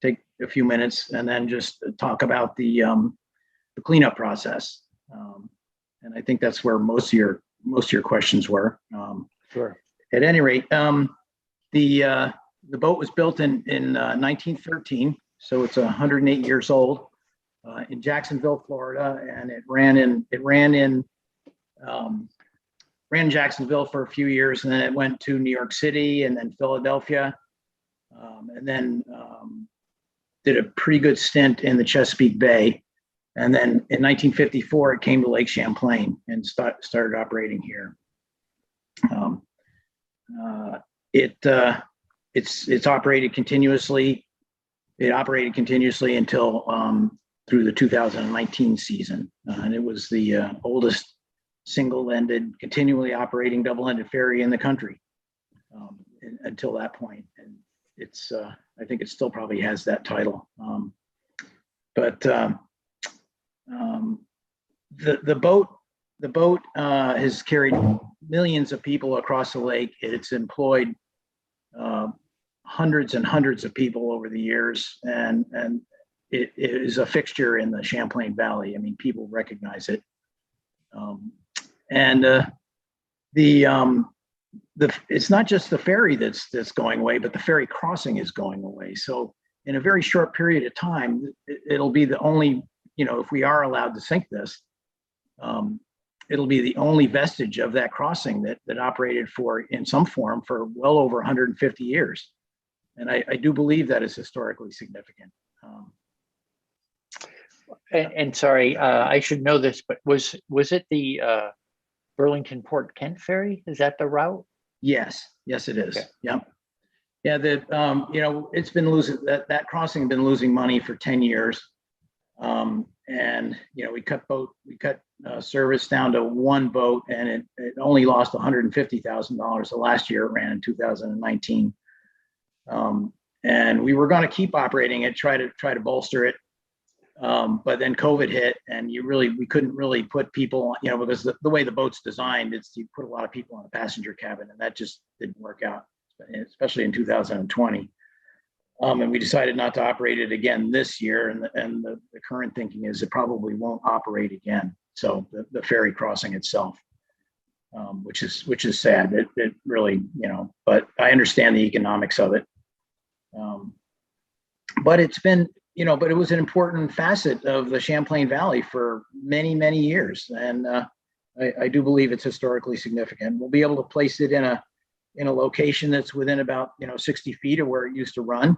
Take a few minutes, and then just talk about the cleanup process. And I think that's where most of your questions were. Sure. At any rate, the boat was built in 1913, so it's 108 years old, in Jacksonville, Florida, and it ran in Jacksonville for a few years, and then it went to New York City and then Philadelphia, and then did a pretty good stint in the Chesapeake Bay. And then in 1954, it came to Lake Champlain and started operating here. It's operated continuously. It operated continuously until through the 2019 season. And it was the oldest single-ended, continually operating double-ended ferry in the country until that point. And it's, I think it still probably has that title. But the boat has carried millions of people across the lake. It's employed hundreds and hundreds of people over the years, and it is a fixture in the Champlain Valley. I mean, people recognize it. It's not just the ferry that's going away, but the ferry crossing is going away. So in a very short period of time, it'll be the only, if we are allowed to sink this, it'll be the only vestige of that crossing that operated in some form for well over 150 years. And I do believe that is historically significant. And sorry, I should know this, but was it the Burlington Port Kent ferry? Is that the route? Yes, it is. Okay. Yep. Yeah, it's been losing that crossing had been losing money for 10 years. And we cut service down to one boat, and it only lost $150,000 the last year it ran in 2019. And we were going to keep operating it, try to bolster it. But then COVID hit, and we couldn't really put people, because the way the boat's designed, you put a lot of people in the passenger cabin, and that just didn't work out, especially in 2020. And we decided not to operate it again this year. And the current thinking is it probably won't operate again. So the ferry crossing itself, which is sad. It really, but I understand the economics of it. But it's been, but it was an important facet of the Champlain Valley for many, many years. And I do believe it's historically significant. We'll be able to place it in a location that's within about 60 feet of where it used to run.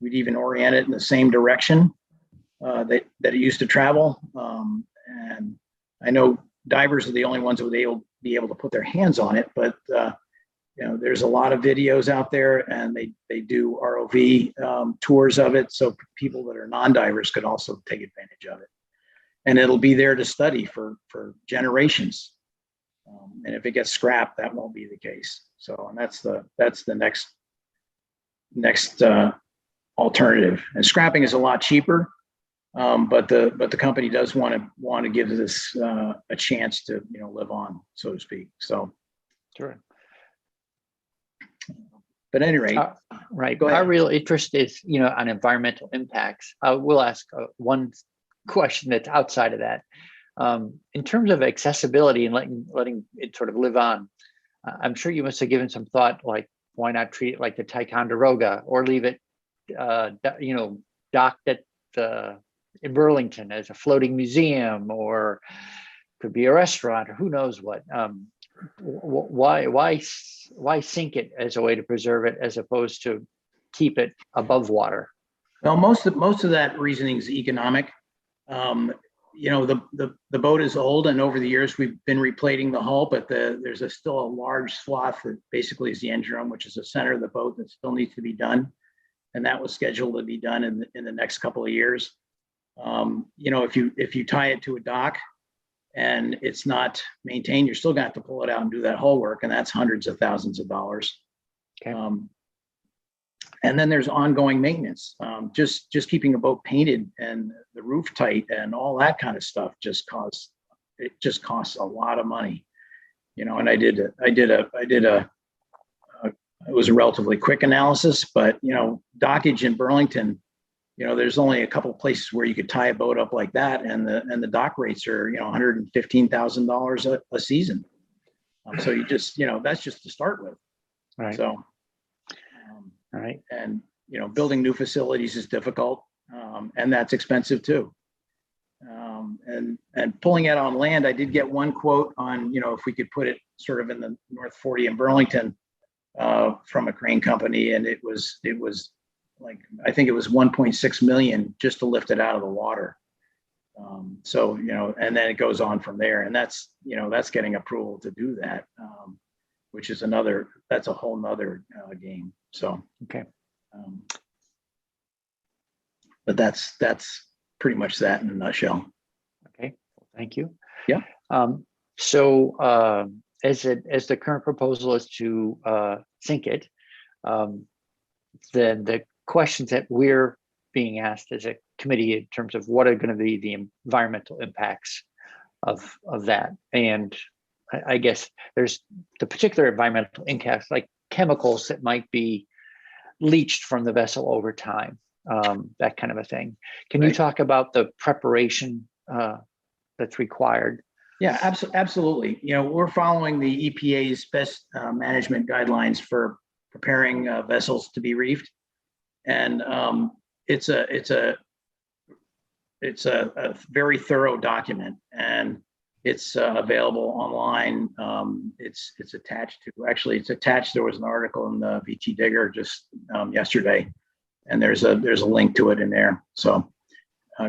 We'd even orient it in the same direction that it used to travel. And I know divers are the only ones that would be able to put their hands on it, but there's a lot of videos out there, and they do ROV tours of it, so people that are non-divers could also take advantage of it. And it'll be there to study for generations. And if it gets scrapped, that won't be the case. So, and that's the next alternative. And scrapping is a lot cheaper, but the company does want to give this a chance to live on, so to speak. So, sure. But at any rate, right. Go ahead. Our real interest is, on environmental impacts. We'll ask one question that's outside of that. In terms of accessibility and letting it sort of live on, I'm sure you must have given some thought, like why not treat it like the Ticonderoga, or leave it, docked at in Burlington as a floating museum, or could be a restaurant, or who knows what. Why sink it as a way to preserve it as opposed to keep it above water? Well, most of that reasoning is economic. The boat is old, and over the years we've been replating the hull, but there's still a large swath that basically is the engine room, which is the center of the boat, that still needs to be done, and that was scheduled to be done in the next couple of years. If you tie it to a dock and it's not maintained, you're still going to have to pull it out and do that hull work, and that's hundreds of thousands of dollars. Okay. And then there's ongoing maintenance. Just keeping a boat painted and the roof tight and all that kind of stuff just costs a lot of money, And it was a relatively quick analysis, but dockage in Burlington, there's only a couple of places where you could tie a boat up like that, and the dock rates are $115,000 a season. So you just that's just to start with. Right. So. All right. And building new facilities is difficult, and that's expensive too. And pulling it on land, I did get one quote on if we could put it sort of in the North 40 in Burlington from a crane company, and it was like, I think it was 1.6 million just to lift it out of the water. So and then it goes on from there, and that's getting approval to do that, which is that's a whole nother game. So, okay. But that's pretty much that in a nutshell. Okay, well, thank you. Yeah. So as the current proposal is to sink it, then the questions that we're being asked as a committee in terms of what are going to be the environmental impacts of that. And I guess there's the particular environmental impacts, like chemicals that might be leached from the vessel over time, that kind of a thing. Can you Right. talk about the preparation that's required? Yeah, absolutely. You know, we're following the EPA's best management guidelines for preparing vessels to be reefed, and it's a very thorough document, and it's available online. It's attached to, actually, it's attached. There was an article in the VT Digger just yesterday, and there's a link to it in there, so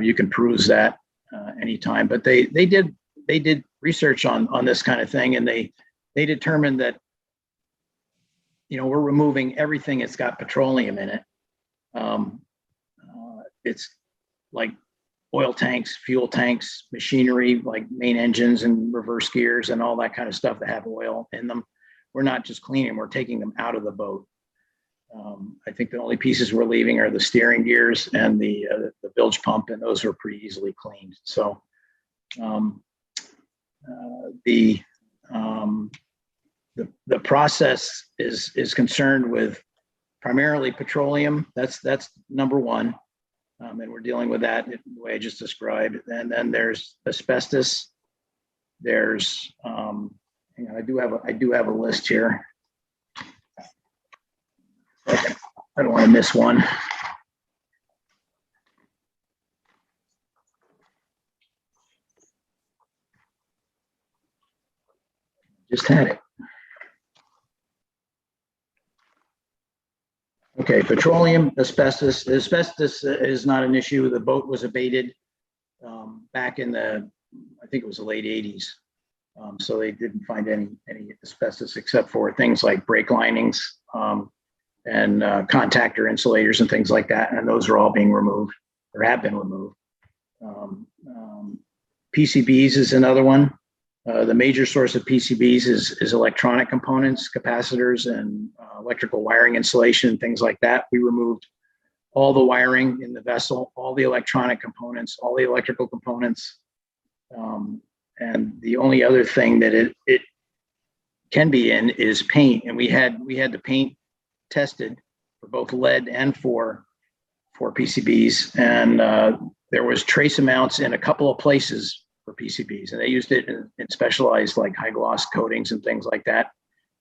you can peruse that anytime. But they did research on this kind of thing, and they determined that, you know, we're removing everything that's got petroleum in it. It's like oil tanks, fuel tanks, machinery like main engines and reverse gears and all that kind of stuff that have oil in them. We're not just cleaning, we're taking them out of the boat. I think the only pieces we're leaving are the steering gears and the bilge pump, and those are pretty easily cleaned. So the process is concerned with primarily petroleum. That's number one. And we're dealing with that the way I just described. And then there's asbestos. There's, hang on, I do have a list here. Okay. I don't want to miss one. Just had it. Okay, petroleum, asbestos. Asbestos is not an issue. The boat was abated back in the, I think it was the late 80s. So they didn't find any asbestos except for things like brake linings and contactor insulators and things like that. And those are all being removed or have been removed. PCBs is another one. The major source of PCBs is electronic components, capacitors, and electrical wiring insulation, things like that. We removed all the wiring in the vessel, all the electronic components, all the electrical components. And the only other thing that it can be in is paint. And we had the paint tested for both lead and for PCBs. And there was trace amounts in a couple of places for PCBs, and they used it in specialized like high gloss coatings and things like that,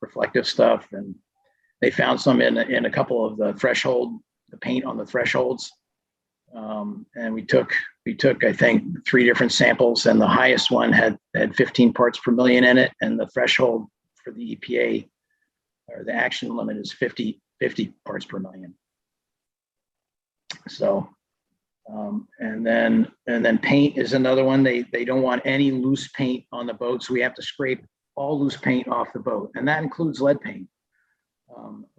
reflective stuff. And they found some in a couple of the paint on the thresholds. And we took I think 3 different samples, and the highest one had 15 parts per million in it, and the threshold for the EPA or the action limit is 50 parts per million. So. And then paint is another one. They don't want any loose paint on the boat, so we have to scrape all loose paint off the boat, and that includes lead paint.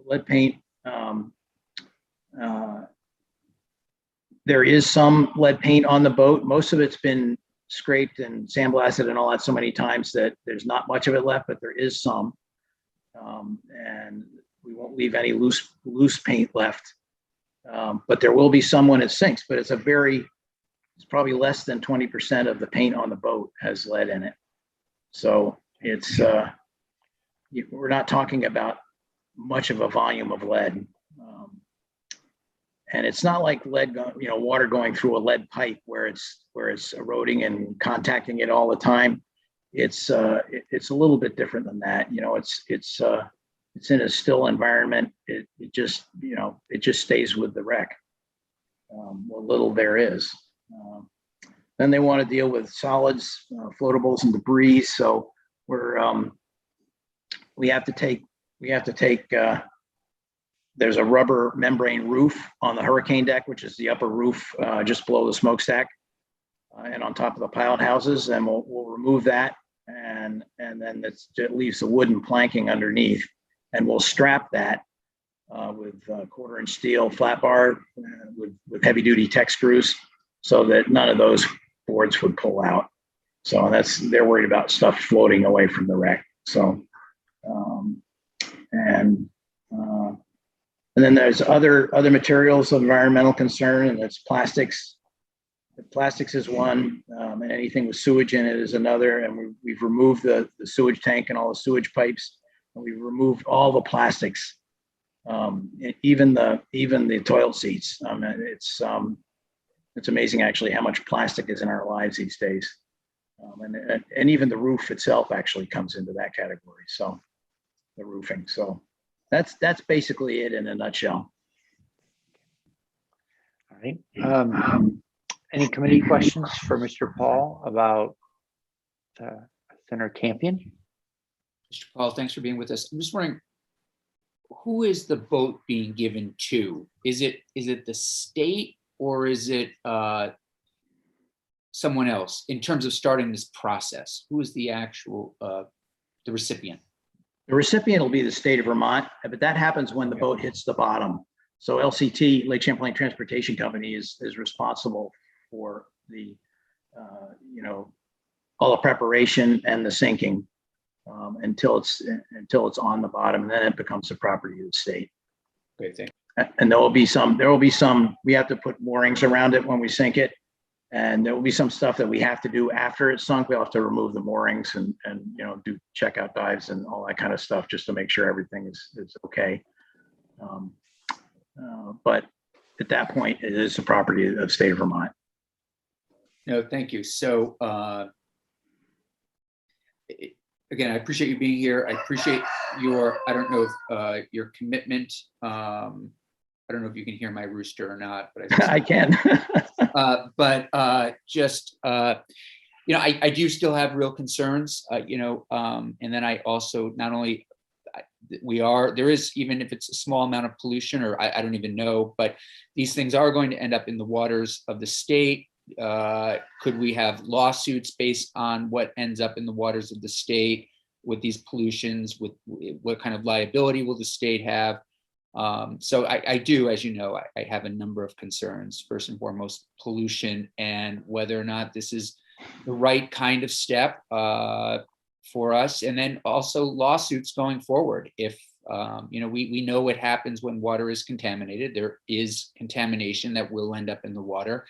Lead paint. There is some lead paint on the boat. Most of it's been scraped and sandblasted and all that so many times that there's not much of it left, but there is some, and we won't leave any loose paint left. But there will be some when it sinks, but it's probably less than 20% of the paint on the boat has lead in it. So it's, we're not talking about much of a volume of lead. And it's not like lead, water going through a lead pipe where it's eroding and contacting it all the time. It's a little bit different than that. It's in a still environment. It just stays with the wreck. What little there is. Then they want to deal with solids, floatables, and debris. So we have to take. There's a rubber membrane roof on the hurricane deck, which is the upper roof just below the smokestack, and on top of the pilot houses. And we'll remove that, and then it leaves the wooden planking underneath. And we'll strap that with 1/4-inch steel flat bar with heavy duty tech screws, so that none of those boards would pull out. So they're worried about stuff floating away from the wreck. So and then there's other materials of environmental concern, and it's plastics. Plastics is one, and anything with sewage in it is another. And we've removed the sewage tank and all the sewage pipes, and we've removed all the plastics, even the toilet seats. It's amazing actually how much plastic is in our lives these days, and even the roof itself actually comes into that category. So the roofing. So that's basically it in a nutshell. All right. Any committee questions for Mr. Paul about Senator Campion? Mr. Paul, thanks for being with us. I'm just wondering, who is the boat being given to? Is it the state, or is it someone else in terms of starting this process? Who is the actual the recipient? The recipient will be the state of Vermont, but that happens when the boat hits the bottom. So LCT, Lake Champlain Transportation Company, is responsible for the all the preparation and the sinking until it's on the bottom, and then it becomes the property of the state. Great thing. And there will be some. We have to put moorings around it when we sink it, and there will be some stuff that we have to do after it's sunk. We'll have to remove the moorings and do checkout dives and all that kind of stuff just to make sure everything is okay. But at that point, it is the property of the state of Vermont. No, thank you. So again, I appreciate you being here. I appreciate your, I don't know if your commitment. I don't know if you can hear my rooster or not, but I can. I do still have real concerns, and then I also not only there is, even if it's a small amount of pollution, or I don't even know, but these things are going to end up in the waters of the state. Could we have lawsuits based on what ends up in the waters of the state with these pollutions? With what kind of liability will the state have? So I do, as you know, I have a number of concerns. First and foremost, pollution, and whether or not this is the right kind of step for us, and then also lawsuits going forward. If we know what happens when water is contaminated. There is contamination that will end up in the water,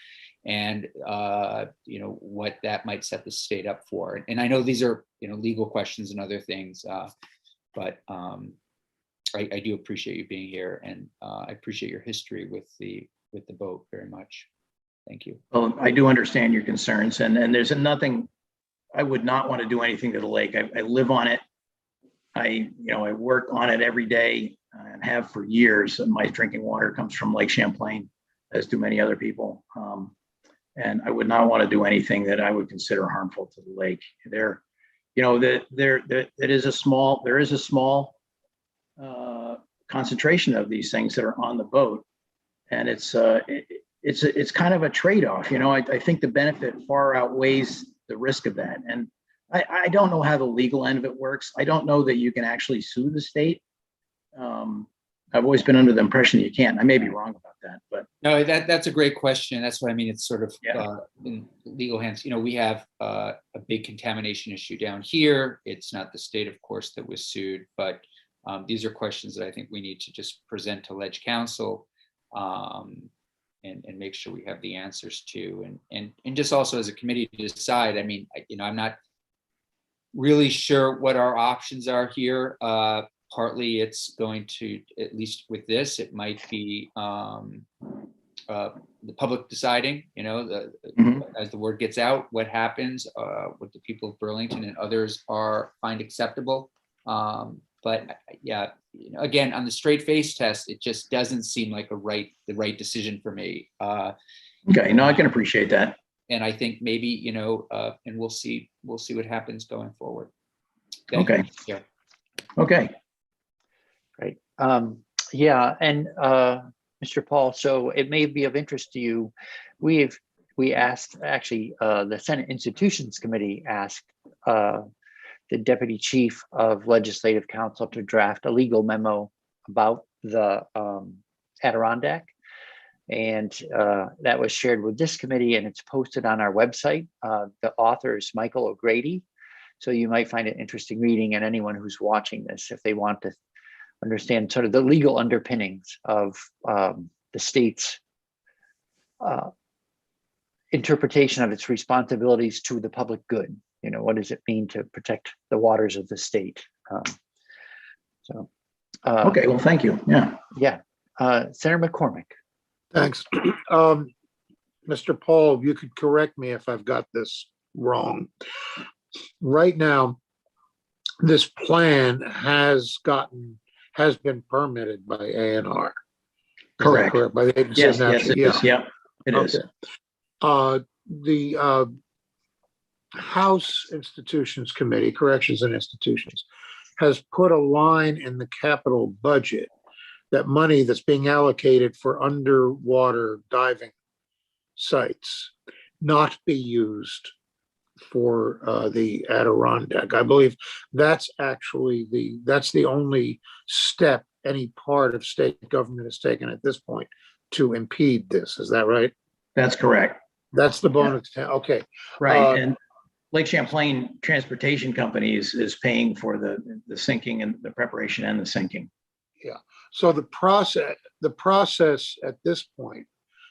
and what that might set the state up for. And I know these are legal questions and other things, but I do appreciate you being here, and I appreciate your history with the boat very much. Thank you. Well, I do understand your concerns, and there's nothing. I would not want to do anything to the lake. I live on it. I work on it every day and have for years. My drinking water comes from Lake Champlain, as do many other people. And I would not want to do anything that I would consider harmful to the lake. There is a small concentration of these things that are on the boat, and it's kind of a trade-off. I think the benefit far outweighs the risk of that. And I don't know how the legal end of it works. I don't know that you can actually sue the state. I've always been under the impression that you can't. I may be wrong about that, but no, that's a great question. That's what I mean. It's sort of in legal hands. We have a big contamination issue down here. It's not the state, of course, that was sued, but these are questions that I think we need to just present to Ledge Council and make sure we have the answers to, and just also as a committee to decide. I mean, I'm not really sure what our options are here. Partly it's going to, at least with this, it might be the public deciding, as the word gets out, what happens, what the people of Burlington and others find acceptable. But yeah, again, on the straight face test, it just doesn't seem like the right decision for me. Okay, no, I can appreciate that. And I think maybe, and we'll see what happens going forward. Okay. Yeah. Okay. Great. Yeah, and Mr. Paul, so it may be of interest to you. We asked, actually, the Senate Institutions Committee asked the Deputy Chief of Legislative Counsel to draft a legal memo about the Adirondack. And that was shared with this committee, and it's posted on our website. The author is Michael O'Grady. So you might find it interesting reading, and anyone who's watching this, if they want to understand sort of the legal underpinnings of the state's interpretation of its responsibilities to the public good. What does it mean to protect the waters of the state? Okay, well, thank you. Yeah. Yeah. Senator McCormick. Thanks. Mr. Paul, you could correct me if I've got this wrong. Right now, this plan has been permitted by A&R. Correct. By the agency Yes, of yes, natural. it is. Yeah, it is. Okay. The House Institutions Committee, Corrections and Institutions, has put a line in the capital budget that money that's being allocated for underwater diving sites not be used for the Adirondack. I believe that's actually that's the only step any part of state government has taken at this point to impede this. Is that right? That's correct. That's the bonus. Okay. Right. And Lake Champlain Transportation Company is paying for the sinking and the preparation and the sinking. Yeah. So the process at this point,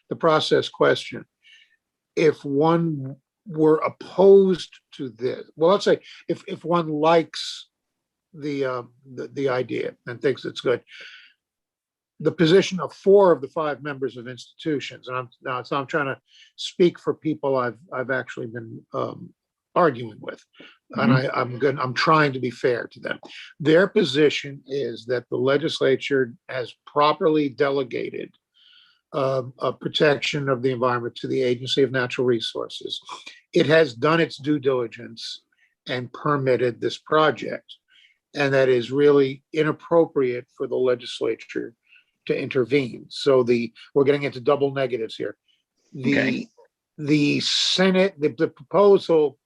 the process question, if one were opposed to this, well, let's say if one likes the idea and thinks it's good, the position of 4 of the 5 members of institutions, and I'm trying to speak for people I've actually been arguing with, and I'm trying to be fair to them. Their position is that the legislature has properly delegated a protection of the environment to the Agency of Natural Resources. It has done its due diligence and permitted this project, and that is really inappropriate for the legislature to intervene. So we're getting into double negatives here. The Senate, the proposal,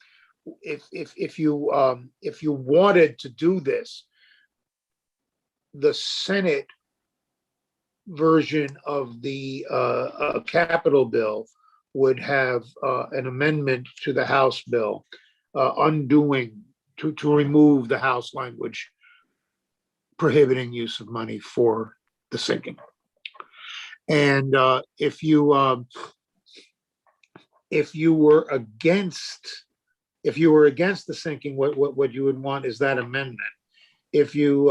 if you wanted to do this, the Senate version of the capital bill would have an amendment to the House bill undoing to remove the House language prohibiting use of money for the sinking. And if you were against the sinking, what you would want is that amendment. If you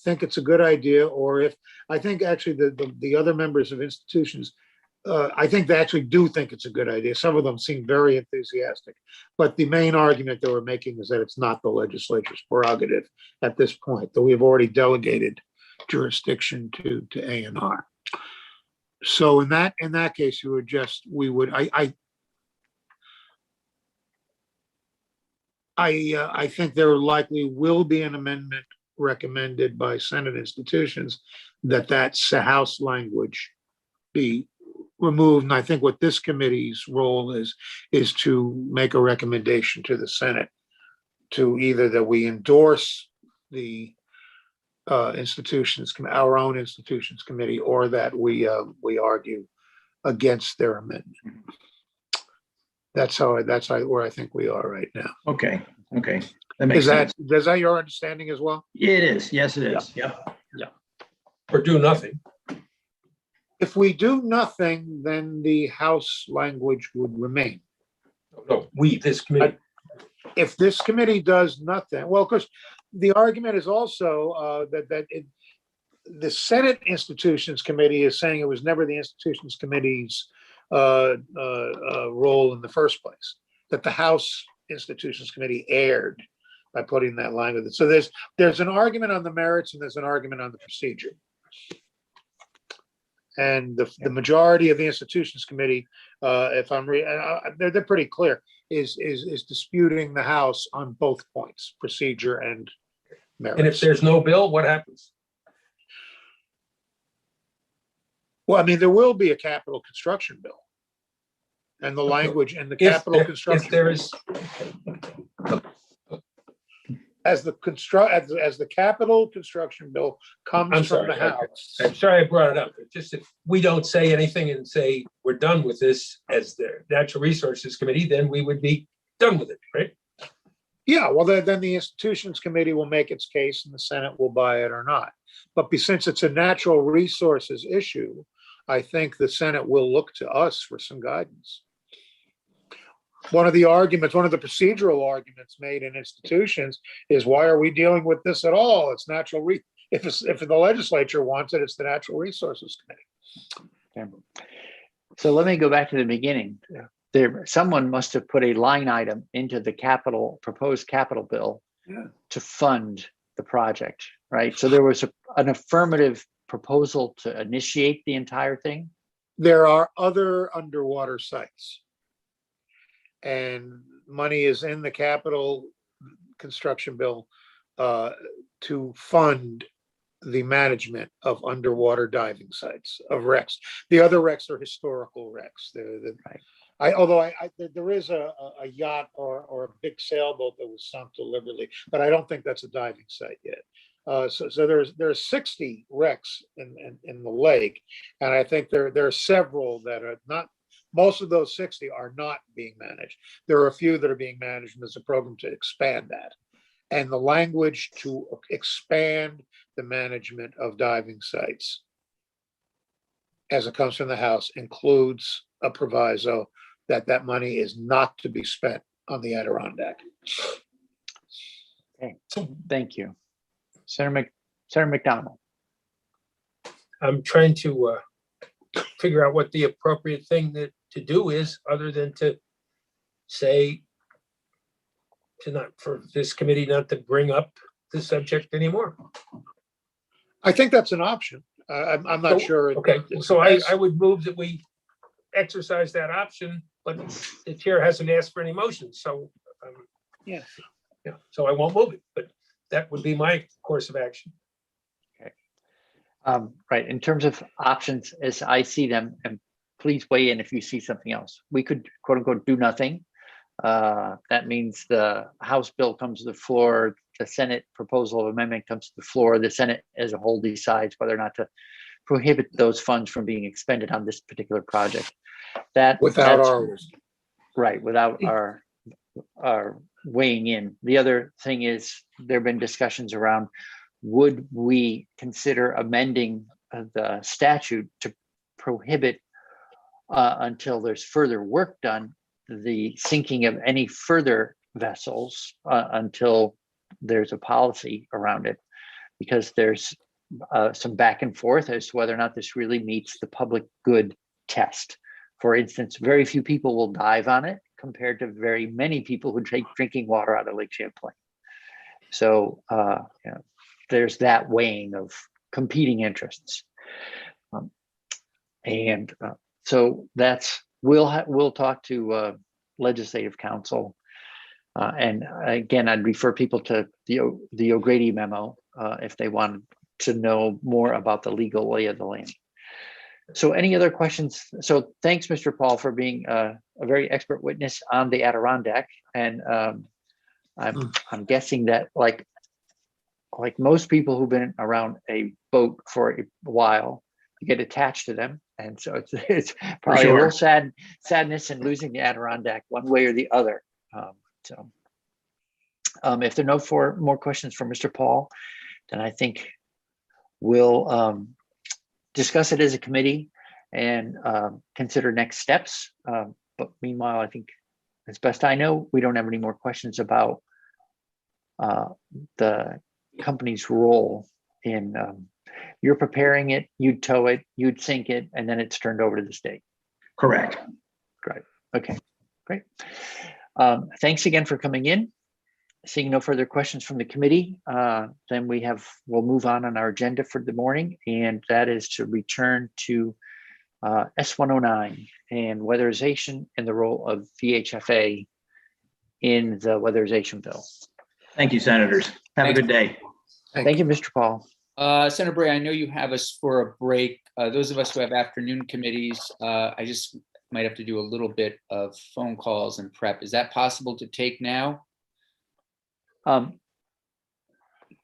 think it's a good idea, or if I think actually the other members of institutions, I think they actually do think it's a good idea. Some of them seem very enthusiastic, but the main argument that we're making is that it's not the legislature's prerogative at this point, that we have already delegated jurisdiction to A&R. So in that case, I think there likely will be an amendment recommended by Senate institutions that House language be removed. And I think what this committee's role is to make a recommendation to the Senate to either that we endorse the our own institutions committee, or that we argue against their amendment. That's where I think we are right now. Okay. That makes sense. Is that your understanding as well? It is. Yes, it is. Yeah. Or do nothing. If we do nothing, then the House language would remain. No, this committee. If this committee does nothing, well, of course, the argument is also the Senate Institutions Committee is saying it was never the Institutions Committee's role in the first place, that the House Institutions Committee erred by putting that language. So there's an argument on the merits and there's an argument on the procedure. And the majority of the Institutions Committee, if I'm they're pretty clear, is disputing the House on both points, procedure and merits. And if there's no bill, what happens? Well, I mean, there will be a capital construction bill. And the language and the capital construction. If there is. As the capital construction bill comes from the House. I'm sorry I brought it up. Just if we don't say anything and say we're done with this as the Natural Resources Committee, then we would be done with it, right? Yeah, well, then the Institutions Committee will make its case and the Senate will buy it or not. But since it's a natural resources issue, I think the Senate will look to us for some guidance. one of the arguments, one of the procedural arguments made in institutions is, why are we dealing with this at all? It's if the legislature wants it, it's the Natural Resources Committee. So let me go back to the beginning. Someone must have put a line item into the proposed capital bill to fund the project, right? So there was an affirmative proposal to initiate the entire thing. There are other underwater sites, and money is in the capital construction bill to fund the management of underwater diving sites, of wrecks. The other wrecks are historical wrecks. There is a yacht or a big sailboat that was sunk deliberately, but I don't think that's a diving site yet. So there's 60 wrecks in the lake, and I think there are several that are not. Most of those 60 are not being managed. There are a few that are being managed, and there's a program to expand that. And the language to expand the management of diving sites, as it comes from the House, includes a proviso that money is not to be spent on the Adirondack. Okay, thank you. Senator McDonald. I'm trying to figure out what the appropriate thing to do is, other than to say for this committee not to bring up the subject anymore. I think that's an option. I'm not sure. Okay, so I would move that we exercise that option, but the chair hasn't asked for any motions, so yeah, so I won't move it, but that would be my course of action. Okay. Right, in terms of options as I see them, and please weigh in if you see something else. We could, quote unquote, do nothing. That means the House bill comes to the floor, the Senate proposal of amendment comes to the floor, the Senate as a whole decides whether or not to prohibit those funds from being expended on this particular project. Without our weighing in. The other thing is, there have been discussions around, would we consider amending the statute to prohibit until there's further work done, the sinking of any further vessels until there's a policy around it, because there's some back and forth as to whether or not this really meets the public good test. For instance, very few people will dive on it compared to very many people who take drinking water out of Lake Champlain. So there's that weighing of competing interests. So that's, we'll talk to legislative counsel. And again, I'd refer people to the O'Grady memo if they want to know more about the legal lay of the land. So any other questions? So thanks, Mr. Paul, for being a very expert witness on the Adirondack. And I'm guessing that like most people who've been around a boat for a while, you get attached to them. And so it's probably a little sadness in losing the Adirondack one way or the other. If there are no more questions from Mr. Paul, then I think we'll discuss it as a committee and consider next steps. But meanwhile, I think, as best I know, we don't have any more questions about the company's role in you're preparing it, you'd tow it, you'd sink it, and then it's turned over to the state. Correct. Great. Okay, great. Thanks again for coming in. Seeing no further questions from the committee, then we'll move on our agenda for the morning, and that is to return to S109 and weatherization and the role of VHFA in the weatherization bill. Thank you, senators. Have a good day. Thank you, Mr. Paul. Senator Bray, I know you have us for a break. Those of us who have afternoon committees, I just might have to do a little bit of phone calls and prep. Is that possible to take now?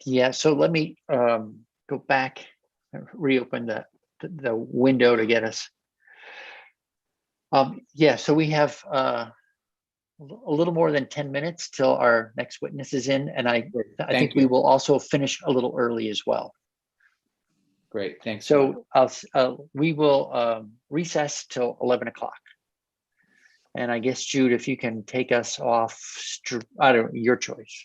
Yeah, so let me go back and reopen the window to get us. Yeah, so we have a little more than 10 minutes till our next witness is in, and I think we will also finish a little early as well. Great, thanks. So we will recess till 11 o'clock. And I guess Jude, if you can take us off, I don't, your choice.